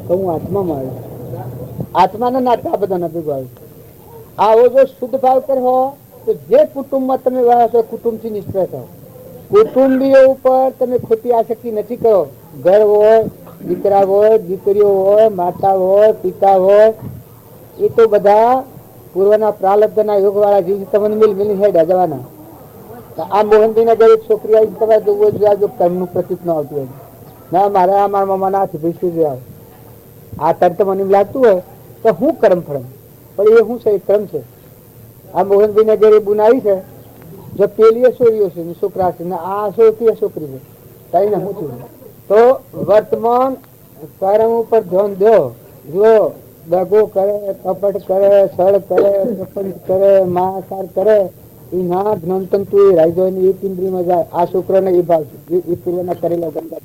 B: હું આત્મામાં આવ્યું. આત્માના નાતા બધાના ભેગો આવ્યું. આવો જો શુદ્ધ ભાવ કરવો તો જે કુટુંબમાં તમે રહ્યા છો કુટુંબથી નિષ્ફળ થાવ. કુટુંબીઓ ઉપર તમે ખોટી આસક્તિ નથી કરો. ઘર હોય, દીકરા હોય, દીકરીઓ હોય, માતા હોય, પિતા હોય, એ તો બધા પૂર્વના પ્રાલબ્ધના યોગ વાળા જીવ તમને મિલ મિલી હેડા જવાના. આ મોહનભાઈ ના ઘરે છોકરી આવી તમારે જોવું જોઈએ જો કર્મનું પ્રતિક ન આવતું હોય ના મારા મામાના હાથ ભીસી જાય. આ તરત મને લાગતું હોય તો હું કર્મ ફળમ, પણ એ શું છે? કર્મ છે. આ મોહનભાઈ ના ઘરે બુનાવી છે, જો પેલી છોરીઓ છે ને છોકરા છે ને આ છોકરી છોકરી છે કઈ ને શું થયું? તો વર્તમાન કર્મ ઉપર ધ્યાન દો. જો દગો કરે, કપટ કરે, સળ કરે, પ્રપંચ કરે, માસાર કરે, એ ના જ્ઞાનતંતુ એ રાઈજો એક ઇન્દ્રિયમાં જાય. આ છોકરાને એ ભાવ એ પૂર્વના કરેલા ગંદા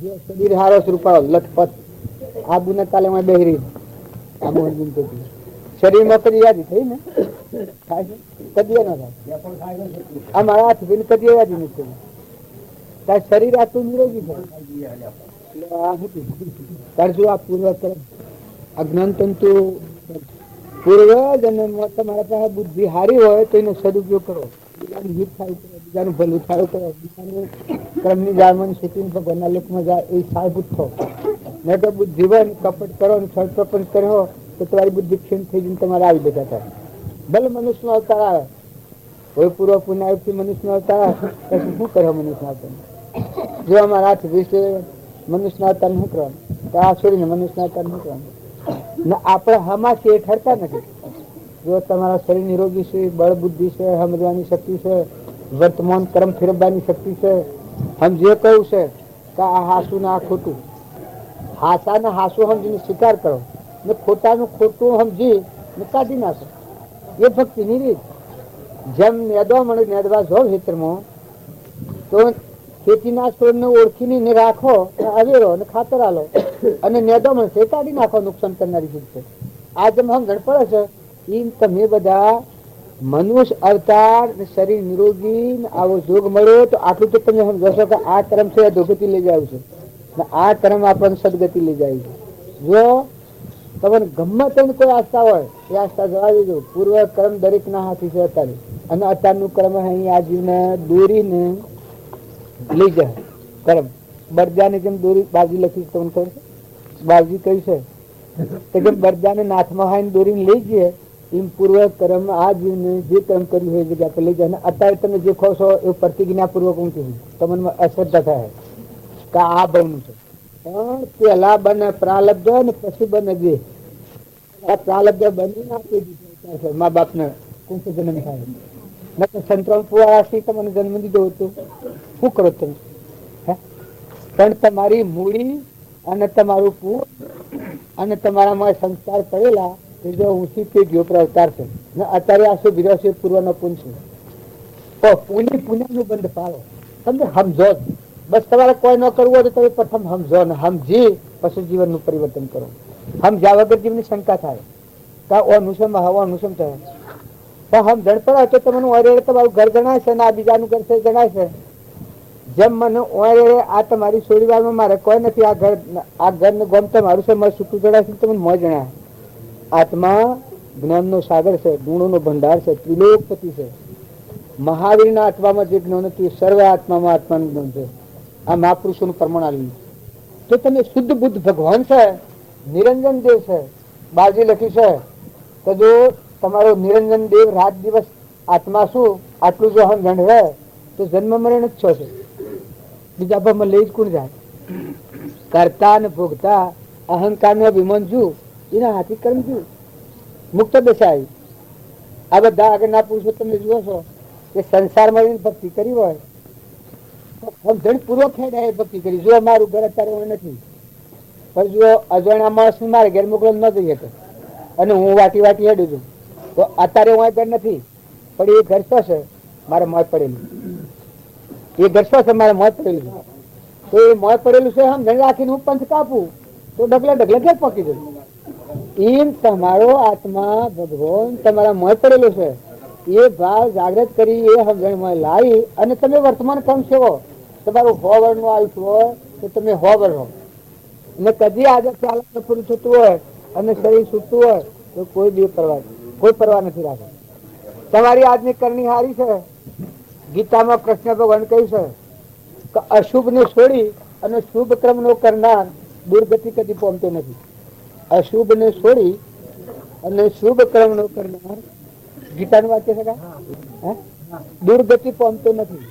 B: જે શરીર હારો રૂપાળો લથપથ આ બુને કાલે માં બેહરી આ મોહનબીન કહેતી શરીરમાં કદી યાદી થઈ ને થાય છે કદી ના થાય. આ મારા હાથ બેન કદી યાદી નથી. તાર શરીર આટલું નિરોગી છે તાર જો આ પૂર્વ કરે અજ્ઞાનતંતુ પૂર્વ જન્મમાં તમારા પાસે બુદ્ધિ હારી હોય તો એનો સદુપયોગ કરો. બીજાનું હિત થાય કરો, બીજાનું ભલું થાય કરો, બીજાનું કર્મની જાળવણી સ્થિતિ ભગવાનના લોકમાં જાય એ સાહેબૂત થો. નહીં તો બુદ્ધિવન કપટ કરો ને છળ પ્રપંચ કર્યો તો તમારી બુદ્ધિ ક્ષીણ થઈ જઈને તમારે આવી બધા થાય. ભલે મનુષ્યનો અવતાર આવે હોય, પૂર્વ પુણ્યાયુક્તિ મનુષ્યનો અવતાર આવે પછી શું કરો? મનુષ્યના અવતાર જો અમારા હાથ વિશે મનુષ્યના અવતાર શું કરવાનું? તો આ છોડીને મનુષ્યના અવતાર શું કરવાનું? આપણે હમાસી એ ઠરતા નથી. જો તમારા શરીર નિરોગી છે, બળ બુદ્ધિ છે, સમજવાની શક્તિ છે, વર્તમાન કર્મ ફેરવવાની શક્તિ છે, હમ જે કહ્યું છે કે આ હાસું ને આ ખોટું, હાસા ને હાસું સમજીને સ્વીકાર કરો ને ખોટાનું ખોટું સમજી ને કાઢી નાખો. એ ભક્તિની રીત. જેમ નેદવા મળે નેદવા જો ખેતરમાં તો ખેતીના છોડને ઓળખીને રાખો, અવેરો અને ખાતર આલો અને નેદો મળશે કાઢી નાખો. નુકસાન કરનારી ચીજ છે. આ જેમ સમજણ પડે છે એ તમે બધા મનુષ્ય અવતાર શરીર નિરોગી આવો જોગ મળ્યો તો આટલું તો તમે સમજો કે આ કર્મ છે અધોગતિ લઈ જાય છે ને આ કર્મ આપણને સદગતિ લઈ જાય છે. જો તમને ગમે તેની કોઈ આસ્થા હોય એ આસ્થા જવા દેજો. પૂર્વ કર્મ દરેક ના હાથી છે અત્યારે, અને અત્યારનું કર્મ અહીં આ જીવને દોરીને લઈ જાય. કર્મ બરજાને જેમ દોરી બાજી લખી તમને ખબર છે? બાજી કઈ છે કે જેમ બરજાને નાથમાં હાઈને દોરીને લઈ જઈએ એમ પૂર્વ કર્મ આ જીવને જે કર્મ કર્યું હોય એ જગ્યા પર લઈ જાય. અત્યારે તમે જે ખો છો એ પ્રતિજ્ઞા પૂર્વક ઊંચી તમને અશ્રદ્ધા થાય કે આ બનવું છે. પણ પેલા બને પ્રાલબ્ધ ને પછી બને જે આ પ્રાલબ્ધ બની નાખી દીધું મા બાપ ને કોણ જન્મ થાય ન સંતરામ પુવારાથી તમને જન્મ દીધો હતો શું કરો તમે? પણ તમારી મૂડી અને તમારું પૂર અને તમારામાં સંસ્કાર પડેલા એ જો ઊંચી પેઢીઓ પર અવતાર છે ને અત્યારે આ શું વિરાશે પૂર્વનો પુન છે. તો પુની પુણ્યનું બંધ પાડો. તમે સમજો જ બસ. તમારે કોઈ ન કરવું હોય તો તમે પ્રથમ સમજો ને સમજી પછી જીવનનું પરિવર્તન કરો. સમજ્યા વગર જીવનની શંકા થાય કે અનુસમ હવા અનુસમ થાય. પણ સમજણ પડે તો તમને ઓરે તમારું ઘર જણાય છે ને આ બીજાનું ઘર છે જણાય છે. જેમ મને ઓરે આ તમારી થોડી વારમાં મારે કોઈ નથી, આ ઘર ને ગમ તમારું છે, મારે છૂટું જણાય છે તમને મોં જણાય. આત્મા જ્ઞાનનો સાગર છે, ગુણોનો ભંડાર છે, ત્રિલોકપતિ છે. મહાવીરના આત્મામાં જે જ્ઞાન હતું સર્વ આત્મામાં આત્માનું જ્ઞાન છે. આ મહાપુરુષોનું પ્રમાણ આવ્યું. તો તમે શુદ્ધ બુદ્ધ ભગવાન છે, નિરંજન દેવ છે, બાજી લખી છે તો જો તમારો નિરંજન દેવ રાત દિવસ આત્મા શું આટલું જો સમજણ રહે તો જન્મ મરણ જ છો છે. બીજા ભાવમાં લઈ જ કોણ જાય? કરતા ને ભોગતા અહંકાર નો અભિમાન જુ એના હાથી કર્મ જુ મુક્ત દશા આવી. આ બધા આગળના પુરુષો તમે જુઓ છો કે સંસારમાં ભક્તિ કરી હોય સમજણ પૂર્વક ખેડાય ભક્તિ કરી. જો મારું ઘર અત્યારે નથી, પણ જો અજાણ્યા માણસ મારે ઘેર મોકલો ન જઈએ તો, અને હું વાટી વાટી હેડું છું, તો અત્યારે હું ઘર નથી, પણ એ ઘર શું છે? મારે મોત પડેલું. એ ઘર શું છે? મારે મોત પડેલું. તો એ મોત પડેલું છે સમજણ રાખીને હું પંચ કાપું તો ડગલે ડગલે ઘેર પકી દઉં. એમ તમારો આત્મા ભગવાન તમારા મોત પડેલું છે એ ભાવ જાગૃત કરી એ સમજણમાં લાવી અને તમે વર્તમાન કામ સેવો. તમારું 100 વર્ષનું આયુષ્ય હોય તો તમે 100 વર્ષ હો, અને કદી આજે ચાલક પૂરું થતું હોય અને શરીર છૂટતું હોય તો કોઈ પરવા નથી રાખે. તમારી આજની કરણી હારી છે. ગીતામાં કૃષ્ણ ભગવાન કહ્યું છે કે અશુભ ને છોડી અને શુભ ક્રમ નો કરનાર દુર્ગતિ કદી પહોંચતો નથી. અશુભ ને છોડી અને શુભ ક્રમ નો કરનાર, ગીતાનું વાક્ય છે દુર્ગતિ પહોંચતો નથી.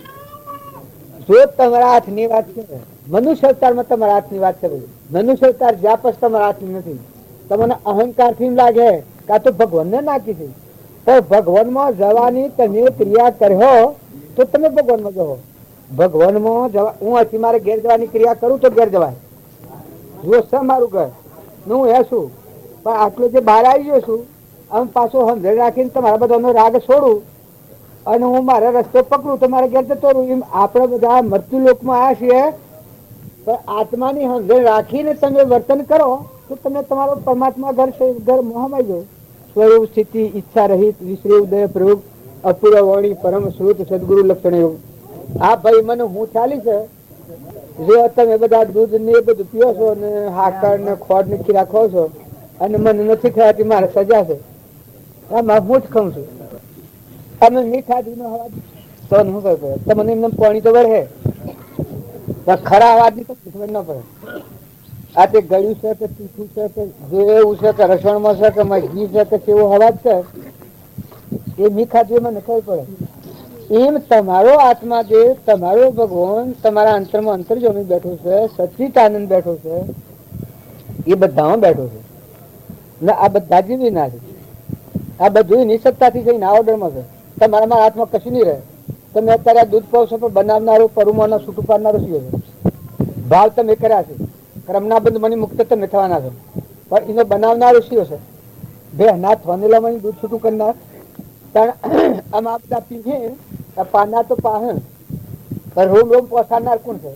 B: જો તમારા હાથની વાત છે, મનુષ્ય અવતારમાં તમારા હાથની વાત છે. મનુષ્ય અવતાર જ્યાં પછી તમારા હાથની નથી. તમને અહંકાર થી લાગે કાં તો ભગવાન ને નાખી છે, પણ ભગવાનમાં જવાની તમે ક્રિયા કર્યો તો તમે ભગવાનમાં જવો. ભગવાનમાં જવા હું હજી મારે ઘેર જવાની ક્રિયા કરું તો ઘેર જવાય. જો છે મારું ઘર હું હે છું, પણ આટલું જે બહાર આવી ગયો છું આમ પાછો સમજણ રાખીને તમારા બધાનો રાગ છોડું અને હું મારા રસ્તો પકડું તો મારે ઘેર જતો રહું. એમ આપણે બધા મૃત્યુ લોકમાં આવ્યા છીએ, પણ આત્માની સમજણ રાખીને તમે વર્તન કરો તો તમે તમારો પરમાત્મા ઘર મોહમાઈ જાઓ. સ્વરૂપ સ્થિતિ ઈચ્છા રહિત વિશ્રેય ઉદય પ્રયોગ અપૂર્વ વાણી પરમ શ્રુત સદગુરુ લક્ષણ એવું. આ ભાઈ મને હું ચાલી છે. જો તમે બધા દૂધ ને એ બધું પીઓ છો ને હાકર ને ખોડ ને ખીરા ખાઓ છો અને મને નથી ખાવાતી મારે સજા છે, આમાં હું જ ખાઉં છું. અમે મીઠા દૂધ નો અવાજ તો શું કરતો તમને એમને પાણી તો વળે, ખરા અવાજ ની તો ખબર ન પડે. આ તે ગળ્યું છે કે તીખું છે કે જે એવું છે કે રસણમાં છે કે ઘી છે કે કેવો અવાજ છે એ મીઠા જે મને ખબર પડે. એમ તમારો આત્મા જે તમારો ભગવાન તમારા અંતરમાં અંતર જમી બેઠો છે, સચ્ચિદાનંદ બેઠો છે, એ બધામાં બેઠો છે ને આ બધા જીવી ના છે. આ બધું નિસત્તાથી જઈને આવડરમાં છે. તમારા મારા હાથમાં કશું નહીં રહે. તમે અત્યારે દૂધ પાવ છો પણ બનાવનારો પરુમાનો છૂટું પાડનારો શું છે? ભાવ તમે કર્યા છે, ક્રમના બંધ મને મુક્ત તમે થવાના છે, પણ એનો બનાવનારો શું છે? બે નાથ વનેલા મને દૂધ છૂટું કરનાર. આમ આ બધા પીએ પાના તો પાહણ પણ રોમ રોમ પસારનાર કોણ છે?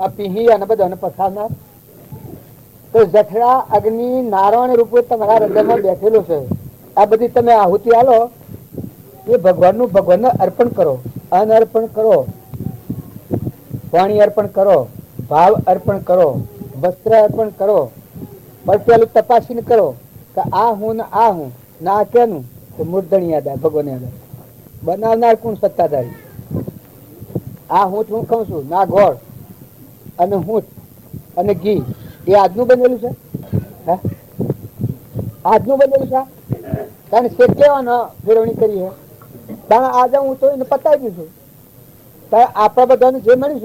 B: આ પીહી અને બધાને પસારનાર. તો જઠરા અગ્નિ નારાયણ રૂપે તમારા હૃદયમાં બેઠેલો છે. આ બધી તમે આહુતિ આલો એ ભગવાનનું ભગવાનને અર્પણ કરો. અન્ન અર્પણ કરો, પાણી અર્પણ કરો, ભાવ અર્પણ કરો, વસ્ત્ર અર્પણ કરો, પણ પેલું તપાસીને કરો કે આ હું ને આ હું ના કેનું તો મૂર્ધણ યાદ આવે, ભગવાન યાદ આવે. બનાવનાર કોણ? સત્તાધારી. આ હું ખાઉં છું ના ગોળ અને હું અને ઘી એ આજનું બનેલું છે? આજનું બનેલું છે? કારણ શેકેવાનો ફેરવણી કરી છે. કારણ આજે હું તો એને પતાવી દઉં છું. આપણા બધાને જે મળ્યું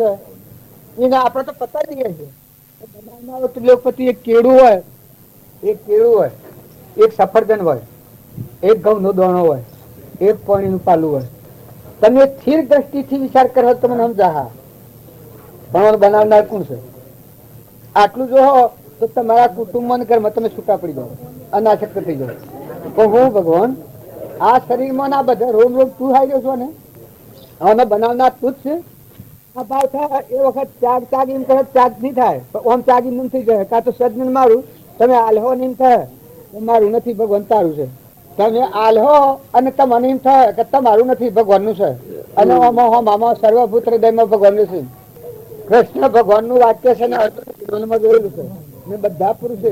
B: છે એને આપણે તો પતાવી દઈએ છીએ. બનાવનારો ત્રિલોકપતિ એક કેળું હોય, એક કેળું હોય, એક સફરજન હોય, એક ઘઉં નો દાણો હોય, એક પાણીનું પાલું હોય. તમે સ્થિર દ્રષ્ટિથી વિચાર કરો તો મને સમજા. હા, પણ બનાવનાર કોણ છે? આટલું જો તો તમારા કુટુંબ ઘરમાં તમે છૂટા પડી જાઓ, અનાશક્ત થઈ જાઓ. તો હું ભગવાન આ શરીરમાં ના બધા રોમ રોમ તું આવી ગયો છો ને, હવે બનાવનાર તું જ છે. આ ભાવ થાય એ વખત ત્યાગ એમ કરે ત્યાગ નહીં થાય, પણ ઓમ ત્યાગ એમ થઈ જાય. કાં તો સજ્જન મારું તમે આલ્હો ને એમ થાય મારું નથી ભગવાન તારું છે. તમે આલ્હો અને તમને એમ થાય કે તમારું નથી ભગવાનનું છે. અને મામા સર્વભૂત હૃદયમાં ભગવાનનું છે. કૃષ્ણ ભગવાનનું વાક્ય છે ને જોયેલું છે ને બધા પુરુષે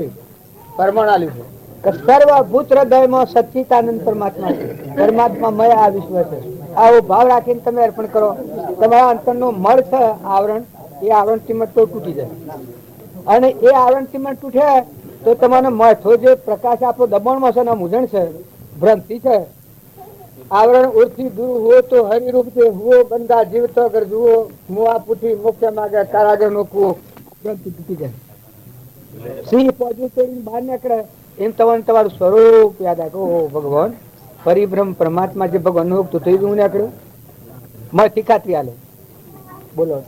B: પરમાણ આલ્યું છે કે સર્વભૂત હૃદયમાં સચ્ચિદાનંદ પરમાત્મા છે. પરમાત્મા મય આ વિશ્વ છે. આવો ભાવ રાખીને તમે અર્પણ કરો. તમારા અંતરનો મળ છે આવરણ, એ આવરણ ટીમટ તો તૂટી જાય. અને એ આવરણ ટીમટ તૂટે તો તમારો મઠો જે પ્રકાશ આપણો દબાણમાં છે ને મૂંઝણ છે, ભ્રાંતિ છે, आवरण उर्થી दूर हुओ तो हरिरूप से हुओ बंदा जीवतो अगर जुओ मुआ पुठी मुख्य मागे कारागर નો કુવો તૂટી જાય સિંહ પોજુ તો બહાર નીકળે એમ તમારું સ્વરૂપ યાદ રાખો ભગવાન પરિબ્રહ્મ પરમાત્મા જે ભગવાન નું તો થઈ ગયું નીકળ્યું માથી ખાતરી આલે બોલો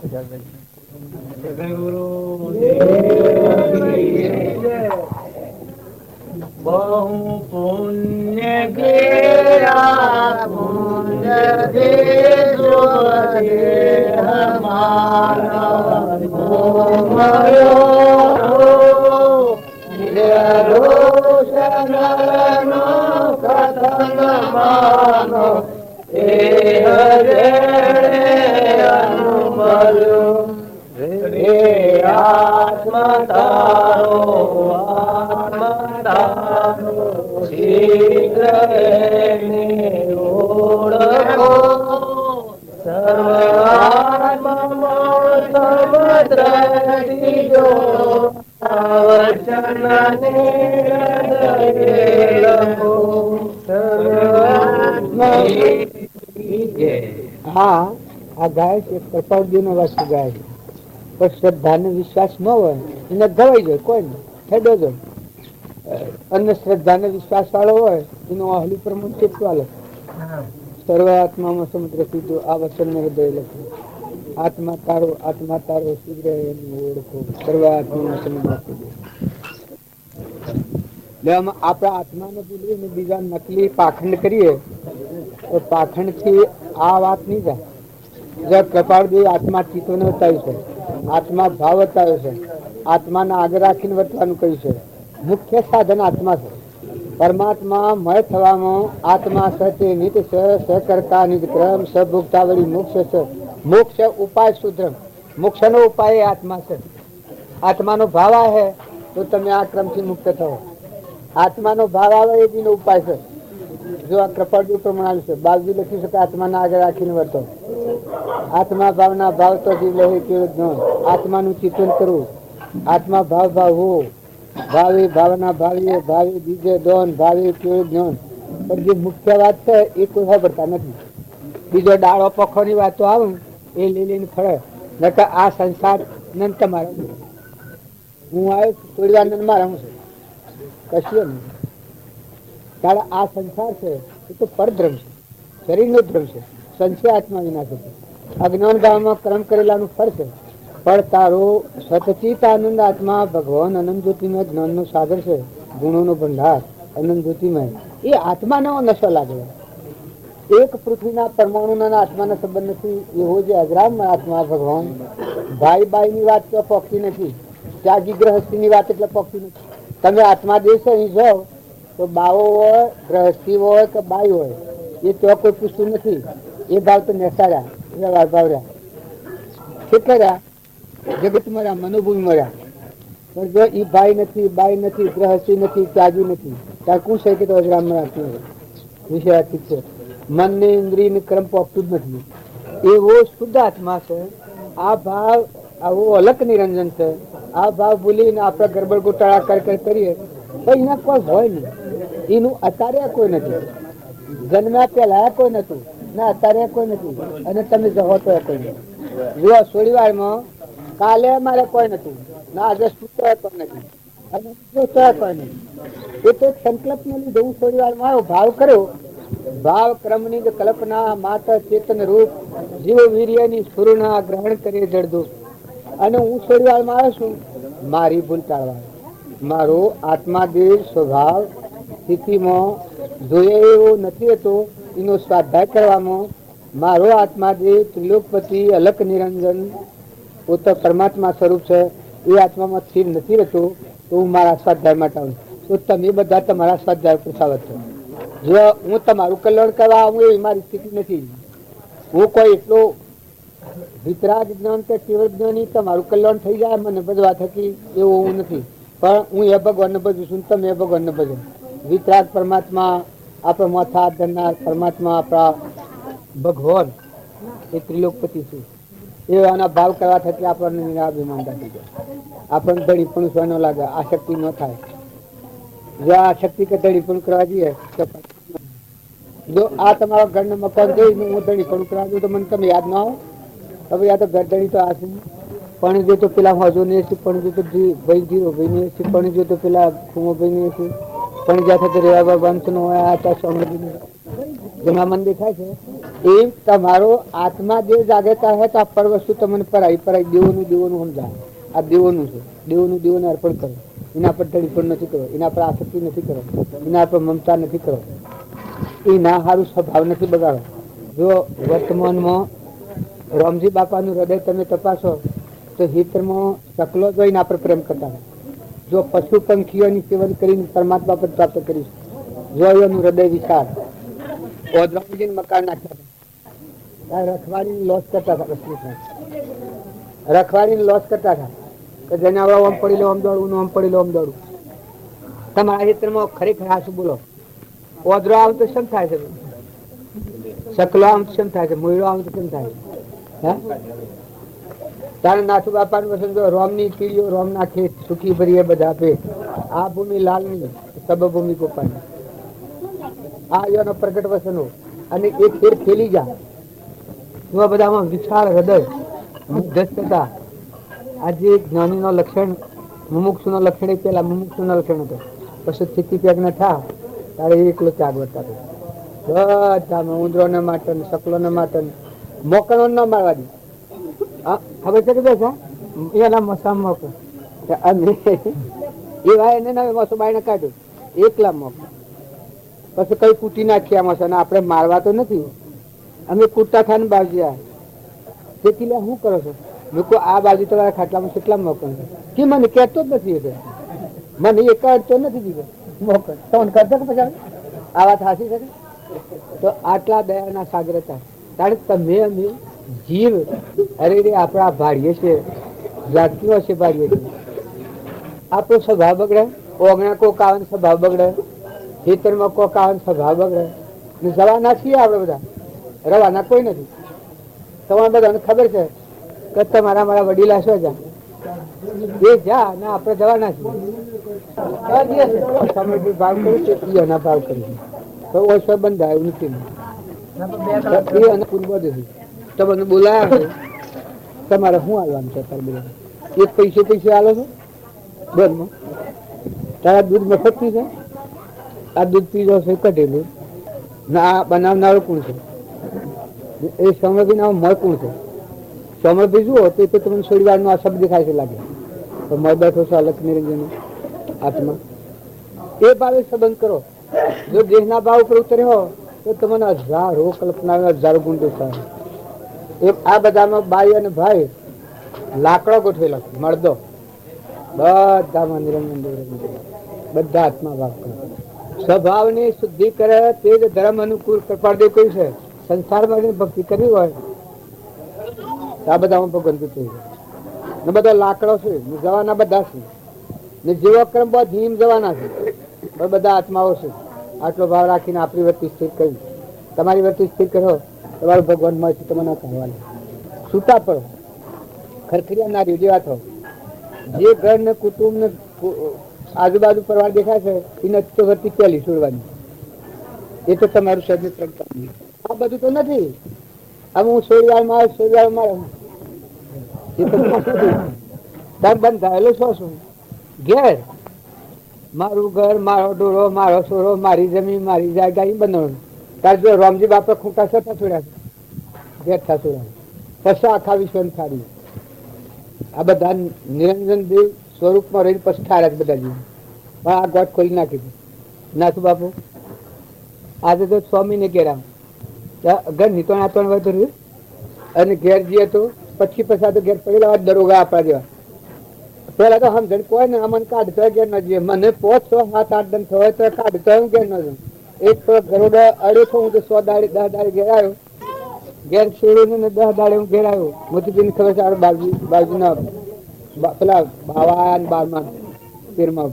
C: बहु पुण्य गेरा पुण्य देशो हमारा मयो रोशन कथन मानो अनुमलो रे आत्मा तारो शीघ्र ओळखो सर्वात्मा समद्रष्टिजो वचन
B: હા આ ગાય છે કપાળજી નો વાસ્તુ ગાય છે પણ શ્રદ્ધા ને વિશ્વાસ ન હોય એને ગવાઈ જાય કોઈ નહીં હેડો જાય અને શ્રદ્ધા ને વિશ્વાસ વાળો હોય એનો અહલી પ્રમાણ ચેતવા લખે સર્વાત્મામાં સમુદ્ર સીધો આ વચન ને હૃદય લખે આત્મા તારો શીઘ્ર એનું ઓળખો સર્વાત્મામાં સમુદ્ર સીધો આપણા આત્માને ભૂલીને બીજા નકલી પાખંડ કરીએ તો પાખંડ થી આ વાત નહીં જાય કપાળદેવ આત્મા ચિત્તને બતાવ્યું છે આત્મા ભાવ બતાવ્યો છે આત્માના આગળ રાખીને વર્તવાનું કહ્યું છે મુખ્ય સાધન આત્મા છે પરમાત્મા મય થવામાં આત્મા સત્ય નિત્ય સહકર્તા નિત્યક્રમ સભોગતા વળી મોક્ષ છે મોક્ષ ઉપાય સુધ્રમ મોક્ષ નો ઉપાય આત્મા છે આત્માનો ભાવ આવે તો તમે આ ક્રમ થી મુક્ત થો આત્માનો ભાવ આવે એ બીનો ઉપાય છે જો આ કૃપાળજી પ્રમાણે છે બાજુ લખી શકે આત્માના આગળ રાખીને વર્તો આત્મા ભાવના ભાવ તો જીવ લે કેવું જ્ઞાન આત્માનું ચિંતન કરવું આત્મા ભાવ હો ભાવે ભાવના ભાવીએ ભાવે બીજે દોન ભાવે કેવું જ્ઞાન પણ જે મુખ્ય વાત છે એ કોઈ ખબરતા નથી બીજો ડાળો પખો ની વાતો આવે એ લઈને ફળે નકર આ સંસાર નંદ તમારો હું આવ્યો થોડી વાર નંદ મારા હું છું કશું નહીં કારણ આ સંસાર છે એ તો પરધ્રમ છે શરીર નો ધ્રમ છે સંશય આત્મા વિના છે અજ્ઞાન ગામમાં કર્મ કરેલાનું ફળ છે પણ તારો સતચિત આનંદ આત્મા ભગવાન અનંત જ્યોતિમય જ્ઞાન નું સાગર છે ગુણો નો ભંડાર અનંત જ્યોતિમય એ આત્માનો નશો લાગે એક પૃથ્વીના પરમાણુના આત્માનો સંબંધ નથી એવો જે અજરામ આત્મા ભગવાન ભાઈ બાઈ ની વાત તો પોખતી નથી ત્યાગી ગ્રહસ્થી ની વાત એટલે પોખતી નથી તમે આત્મા દેશો અહીં જાઓ તો બાવો હોય ગ્રહસ્થી હોય કે બાઈ હોય એ તો કોઈ પૂછતું નથી એ ભાવ તો નેસાર્યા એવા ભાવ રહ્યા કેટલા રહ્યા જગત મળ્યા મનોભૂમિ મળ્યા પણ જો એ ભાઈ નથી બાઈ નથી ગ્રહસ્થી નથી ત્યાગી નથી ત્યાં કું છે કે તો અજરામ વિષયાથી છે મન ને ઇન્દ્રિય ને ક્રમ પોખતું જ નથી એવો શુદ્ધ આત્મા છે આ ભાવ આવો અલગ નિરંજન છે આ ભાવ ભૂલીને આપણે ગરબડ ગોટાળા કરીએ તો એના કોઈ હોય નહીં એનું અત્યારે કોઈ નથી જન્મ્યા પેલા કોઈ નતું ના અત્યારે કોઈ નથી અને તમે જવો તો કોઈ નહીં જો થોડી વારમાં કાલે મારે કોઈ નથી ના આજે સૂત્ર પણ નથી અને કોઈ નહીં એ તો સંકલ્પ ને લીધે હું થોડી વારમાં આવ્યો ભાવ કર્યો ભાવ ક્રમ ની કલ્પના માત્ર ચેતન રૂપ જીવ વીર્ય ની સ્ફુરણા ગ્રહણ કરી જડદું અને હું થોડી વારમાં આવ્યો છું મારી ભૂલ ટાળવા મારો આત્મા દેહ સ્વભાવ સ્થિતિમાં જોઈએ એવો નથી હતો એનો સ્વાધ્યાય કરવામાં મારો આત્મા દેહ ત્રિલોકપતિ અલક નિરંજન પોતે પરમાત્મા સ્વરૂપ છે એ આત્મામાં સ્થિર નથી રહેતો તો હું મારા સ્વાધ્યાય માટે આવું તો તમે બધા તમારા સ્વાધ્યાય પૂછાવત છો જો હું તમારું કલ્યાણ કરવા આવું એવી મારી સ્થિતિ નથી હું કોઈ એટલો વિતરાગ જ્ઞાન કે કેવળ જ્ઞાની તમારું કલ્યાણ થઈ જાય મને બધવા થકી એવું હું નથી પણ હું એ ભગવાનને ભજું છું તમે એ ભગવાનને ભજો વિતરાગ પરમાત્મા આપણા માથા હાથ ધરનાર પરમાત્મા આપણા ભગવાન એ ત્રિલોકપતિ છે એવાના ભાવ કરવા થકી આપણને નિરાભિમાન થઈ જાય આપણને ધડી પણ સ્વનો લાગે આસક્તિ ન થાય જો આ શક્તિ કે ધડી પણ કરવા જઈએ તો જો આ તમારા ઘરના મકાન જોઈને હું ધણી કરું કરાવું તો મને તમે યાદ ના આવો. હવે આ તો ઘર ધણી તો આ છે. પણ જો તો પેલા હજુ ને પણ જો તો ભાઈ જીરો ભાઈ ને પણ જો તો પેલા ખુમો ભાઈ ને પણ જ્યાં થતો રેવા વંશ નો હોય આ સમૃદ્ધિ જેમાં મન દેખાય છે એમ તમારો આત્મા જે જાગૃતા હોય તો આ પર વસ્તુ તમને પરાઈ દેવોનું સમજાય. આ દેવોનું છે, દેવોનું અર્પણ કરો. એના પર તડીપણ નથી કરો, એના પર આસક્તિ નથી કરો, એના પર મમતા નથી કરો, એના સારું સ્વભાવ નથી બગાડો. જો વર્તમાનમાં રામજી બાપાનું હૃદય તમે તપાસો તો હિતરમાં સકલો જો એના પર પ્રેમ કરતા હોય. જો પશુ પંખીઓની સેવન કરીને પરમાત્મા પર પ્રાપ્ત કરીશ. જો એનું હૃદય વિશાળ ઓદ્રામજીને મકાન નાખ્યા હતા, રખવાડીને લોસ કરતા હતા. રખવાડીને લોસ કરતા હતા કે જેને આવડો આમ પડી લો આમ દોડવું, આમ પડી લો આમ દોડવું. તમારા હિતરમાં ખરેખર હાસું બોલો. ઓદરો આમ તો શમ થાય છે, સકલો આમ તો શમ થાય છે, મોયડો આમ તો શમ થાય છે. તારે નાથુ બાપાનું વસન જો રોમની કીડીઓ રોમ નાખે સુખી ભરીએ બધા પે. આ ભૂમિ લાલની સબ ભૂમિ ગોપાની. આ યોનો પ્રગટ વસનો અને એક ફેર ફેલી જા. એવા બધામાં વિશાળ હૃદય મધ્યસ્થતા. આજે જ્ઞાની નો લક્ષણ મુમુક્ષુ નો લક્ષણ એ પેલા મુમુક્ષુ નો લક્ષણ હતો. પછી સ્થિતિ ત્યાગ ન થા તારે એકલો ત્યાગ વધતા બધામાં ઉંદરો ને માટે સકલો ને માટે મોકળો ન મારવા દી. ખબર છે કે બેસા એના મસા મોક અને એ ભાઈ એને મસો બાઈને કાઢ્યું એકલા મોક. પછી કઈ કૂટી નાખ્યા મસા આપણે મારવા તો નથી, અમે કૂટતા થાય ને બાજુ તેથી શું કરો છો? લોકો આ બાજુ તમારા ખાટલામાં કેટલા મોકલ છે કે મને કહેતો જ નથી. મને એ કાઢતો નથી દીધો મોકલ તમને કરતો કે પછી આ વાત હાસી શકે. તો આટલા દયાના સાગરતા કારણ તમે અમે જીવ અરે રે આપણા ભાડીએ છે, જાતિઓ છે ભાડીએ છે. આપણો સ્વભાવ બગડે, ઓગણા કોક આવે સ્વભાવ બગડે, ખેતરમાં કોક આવે સ્વભાવ બગડે. જવાના છીએ આપણે બધા, રવાના કોઈ નથી. તમારા બધાને ખબર છે કે તમારા મારા વડીલા શું જા એ જા ને આપણે જવાના છીએ. ભાવ કર્યું છે એના ભાવ કર્યું તો ઓછો બંધાય નથી. તમને બોલાયા છે તમારે શું હાલવાનું છે? એક પૈસે હાલો છો બંધમાં? તારા દૂધ મફત થી છે? આ દૂધ પીજો છે કઢેલું ના બનાવનારો કોણ છે? એ સમૃદ્ધિ ના મળ કોણ છે? સમૃદ્ધિ જુઓ તો તમને થોડી વાર નો આ શબ્દ દેખાય છે લાગે તો મળ બેઠો છે અલગ નિરંજન આત્મા. એ ભાવે સંબંધ કરો. જો દેહના ભાવ ઉપર ઉતર્યો તો તમને હજારો કલ્પના હજારો ગુણ દેખાય. આ બધામાં બાઈ અને ભાઈ લાકડો ગોઠવેલો મળદો બધામાં નિરંજન બધા આત્મા ભાવ કરે. સ્વભાવની શુદ્ધિ કરે તે જ ધર્મ અનુકૂળ કૃપાદેવ કહ્યું છે. સંસારમાં ભક્તિ કરવી હોય આ બધામાં ભગવાન થઈ જાય ને બધા લાકડો છે ને જવાના બધા છે ને જેવો કર્મ બહુ ધીમ જવાના છે બધા આત્માઓ છે. આટલો ભાવ રાખીને આપણી વૃત્તિ સ્થિર કરી, તમારી વૃત્તિ સ્થિર કરો, તમારું ભગવાન મળશે તમને કહેવાનું. છૂટા પડો, ખરખરિયા ના રહ્યો જેવા થો. જે ઘર ને કુટુંબ ને આજુબાજુ પરિવાર દેખાય છે એને તો વૃત્તિ પહેલી છોડવાની. એ તો તમારું શરીર પ્રગટા. આ બધું તો નથી. હવે હું સોળિયાળ મારું એ તો બંધાયેલો શું ઘેર મારું ઘર, મારો ડોરો, મારો સોરો, મારી જમીન, મારી જાયગા એ બનાવવાનું. તાર જો રામજી બાપા ખૂંટા છતાં છોડ્યા છે, બેઠા છોડ્યા પછી આખા વિશ્વની થાળી. આ બધા નિરંજન દેવ સ્વરૂપમાં રહીને પછી ઠાર્યા બધા જીવ. પણ આ ગોટ ખોલી નાખી દીધું. નાથુ બાપુ આજે તો 6 મહિને ઘેર ઘર નીતો નાતો રહ્યું અને ઘેર જઈએ તો પછી તો ઘેર પડેલા દરોગા આપણા જેવા. પેલા તો સમજણ કોઈ ને અમને કાઢતો ઘેર ના જઈએ. મને 5, 6, 7, 8 દન થયો તો કાઢતો હું ઘેર ના જઉં. એક તો ગરોડો અડ્યો તો હું તો 100 દાડે 10 દાડે ઘેર આવ્યો. ઘેર છેડીને 10 દાડે હું ઘેર આવ્યો. મોતીબેન ખબર છે બાજુના પેલા બાવા 12મા 13મા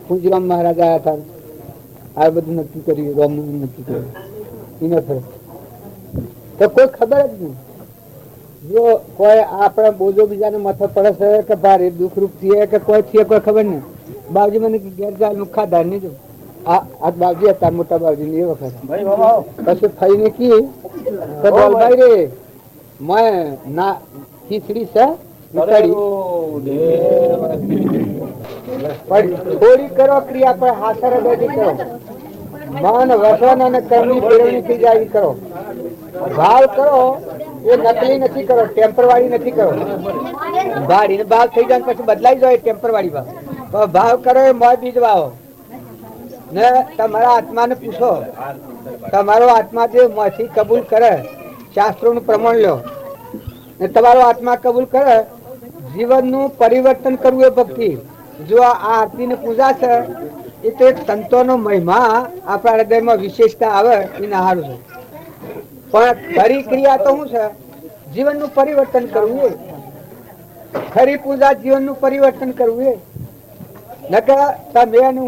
B: પૂંજરામ મહારાજ આવ્યા હતા. આ બધું નક્કી કર્યું, રોમનું નક્કી કર્યું. એનો ફરક તો કોઈ ખબર જ નહીં. જો કોઈ આપણા બોજો બીજાને માથે પડે છે કે ભારે દુઃખરૂપ થયે કે કોઈ થયે કોઈ ખબર નહીં. બાજુ મને ઘેર જાય ખાધા નહીં જો આ બાજી હતા મોટા બાજી એ વખત પછી ફઈને કી તો બોલભાઈ રે મેં ના ખીચડી છે થોડી કરો ક્રિયા પર હાથર બેઠી કરો મન વસન અને કર્મની કેળવણી થઈ જાય કરો ભાવ કરો એ નકલી નથી કરો ટેમ્પરવારી નથી કરો ભાડીને ભાવ થઈ જાય પછી બદલાઈ જાય ટેમ્પરવારી ભાવ કરો એ મોય બીજ વાવો ને તમારા આત્માને પૂછો તમારો આત્મા જે મોથી કબૂલ કરે શાસ્ત્રોનું પ્રમાણ લો ને તમારો આત્મા કબૂલ કરે જીવનનું પરિવર્તન કરવું એ ભક્તિ જો આ આરતી ને પૂજા છે એ તો એક સંતોનો મહિમા આપણા હૃદયમાં વિશેષતા આવે એ નહારું છે પણ ખરી ક્રિયા તો શું છે જીવનનું પરિવર્તન કરવું એ ખરી પૂજા જીવનનું પરિવર્તન કરવું એ નકર તમે અને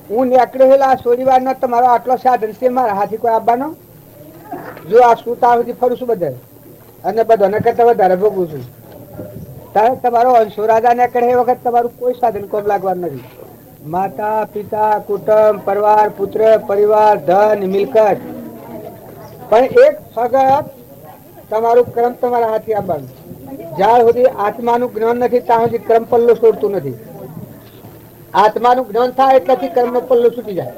B: હું નીકળેલા સોરીવાર તમારો આટલો સાધન છે મારા હાથી કોઈ આવવાનો જો આ સુતા સુધી ફરું છું બધા અને બધાને કરતા વધારે ભોગવું છું ત્યારે તમારો અંશો રાજા નીકળે એ વખત તમારું કોઈ સાધન કોમ લાગવાનું નથી માતા પિતા કુટુંબ પરિવાર પુત્ર પરિવાર ધન મિલકત પણ એક ફગત તમારું ક્રમ તમારા હાથી આવવાનું જ્યાં સુધી આત્માનું જ્ઞાન નથી ત્યાં સુધી ક્રમ પલ્લો છોડતું નથી આત્માનું જ્ઞાન થાય એટલેથી કર્મનો પલ્લો છૂટી જાય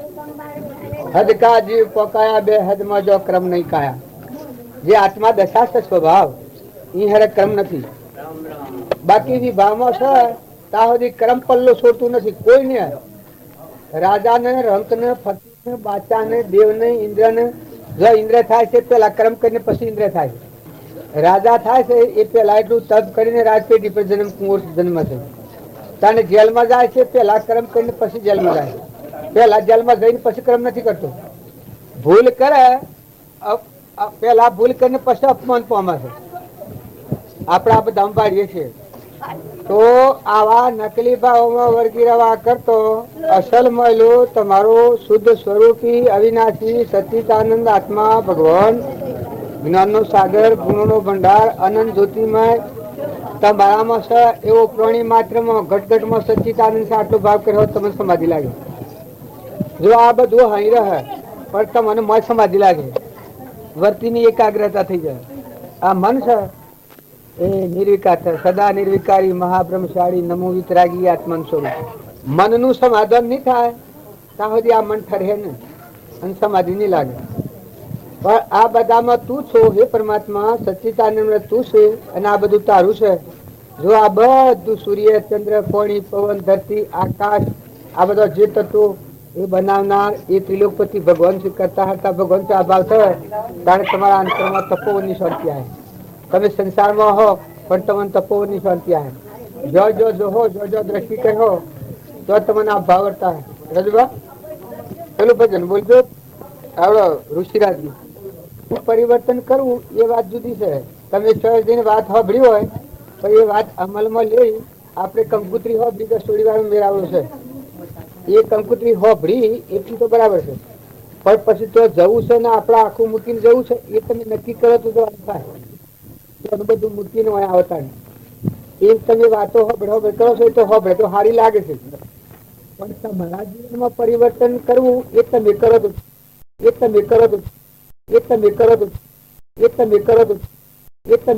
B: હદ કા જીવ પોકાયા બે હદમાં જો ક્રમ નહીં કાયા જે આત્મા દશાસ્ત સ્વભાવ એ હરે ક્રમ નથી બાકી વિભાવમાં છે ત્યાં સુધી ક્રમ પલ્લો છોડતું નથી કોઈ ને રાજાને રંકને ફકીરને બાચાને દેવને ઇન્દ્રને જો ઇન્દ્ર થાય છે પેલા કર્મ કરીને પછી ઇન્દ્ર થાય રાજા થાય છે એ પેલા એટલું તપ કરીને રાજપેઢી પર જન્મ છે તને જેલમાં જાય છે પેલા કર્મ કરીને પછી જેલમાં જાય પેલા જેલમાં જઈને પછી કર્મ નથી કરતો ભૂલ કરે પેલા ભૂલ કરીને પછી અપમાન પામે છે આપણા બધા અંબાડીએ છીએ તો આવા નકલી ભાવોમાં વર્ગી રવા કરતો અસલ મળ્યો તમારો શુદ્ધ સ્વરૂપી અવિનાશી સચ્ચિદાનંદ આત્મા ભગવાન જ્ઞાનનો સાગર ગુણોનો ભંડાર અનંત જ્યોતિમય તમારામાં છે એવો પ્રાણી માત્રમાં ઘટઘટમાં સચ્ચિદાનંદ છે આટલો ભાવ કર્યો તમને સમાધિ લાગે જો આ બધું હાઈ રહે પણ તમને મય સમાધિ લાગે વર્તીની એકાગ્રતા થઈ જાય આ મન છે એ નિર્વિકાર છે સદા નિર્વિકારી મહાબ્રહ્મશાળી નમો વિતરાગી આત્મન સ્વરૂપ મનનું સમાધાન નહીં થાય ત્યાં સુધી આ મન ઠરે ને અને સમાધિ નહીં લાગે પણ આ બધામાં તું છો હે પરમાત્મા સચ્ચિદાનંદ તું છે અને આ બધું તારું છે જો આ બધું સૂર્ય ચંદ્ર પાણી પવન ધરતી આકાશ આ બધા જે તત્વો એ બનાવનાર એ ત્રિલોકપતિ ભગવાન શ્રી કરતા હતા ભગવાન છે આ ભાવ થયો ત્યારે તમારા અંતરમાં તપોવનની શાંતિ આવે તમે સંસારમાં હો પણ તમને તપોવનની શાંતિ આવે જો જો જોહો જો જો દ્રષ્ટિ કહો તો તમને આ ભાવ વર્તા રજવા પેલું ભજન બોલજો આવડો ઋષિરાજનું પરિવર્તન કરવું એ વાત જુદી છે તમે સહજની વાત સાંભળી હોય તો એ વાત અમલમાં લઈ આપણે કંકુત્રી હોબળી તો થોડી વાર મેળાવવું છે એ કંકુત્રી હોબળી એટલી તો બરાબર છે પણ પછી તો જવું છે ને આપણે આખું મૂકીને જવું છે એ તમે નક્કી કરો તો થાય બધું મૂકીને આવતા એ તમે વાતો હોબળો કરો છો તો હોબળે તો સારી લાગે છે પણ તમારા જીવનમાં પરિવર્તન કરવું એ તમે કરો તો એ તમે કરો તો એ તમે કરો તો એ તમે કરો તો એ તમે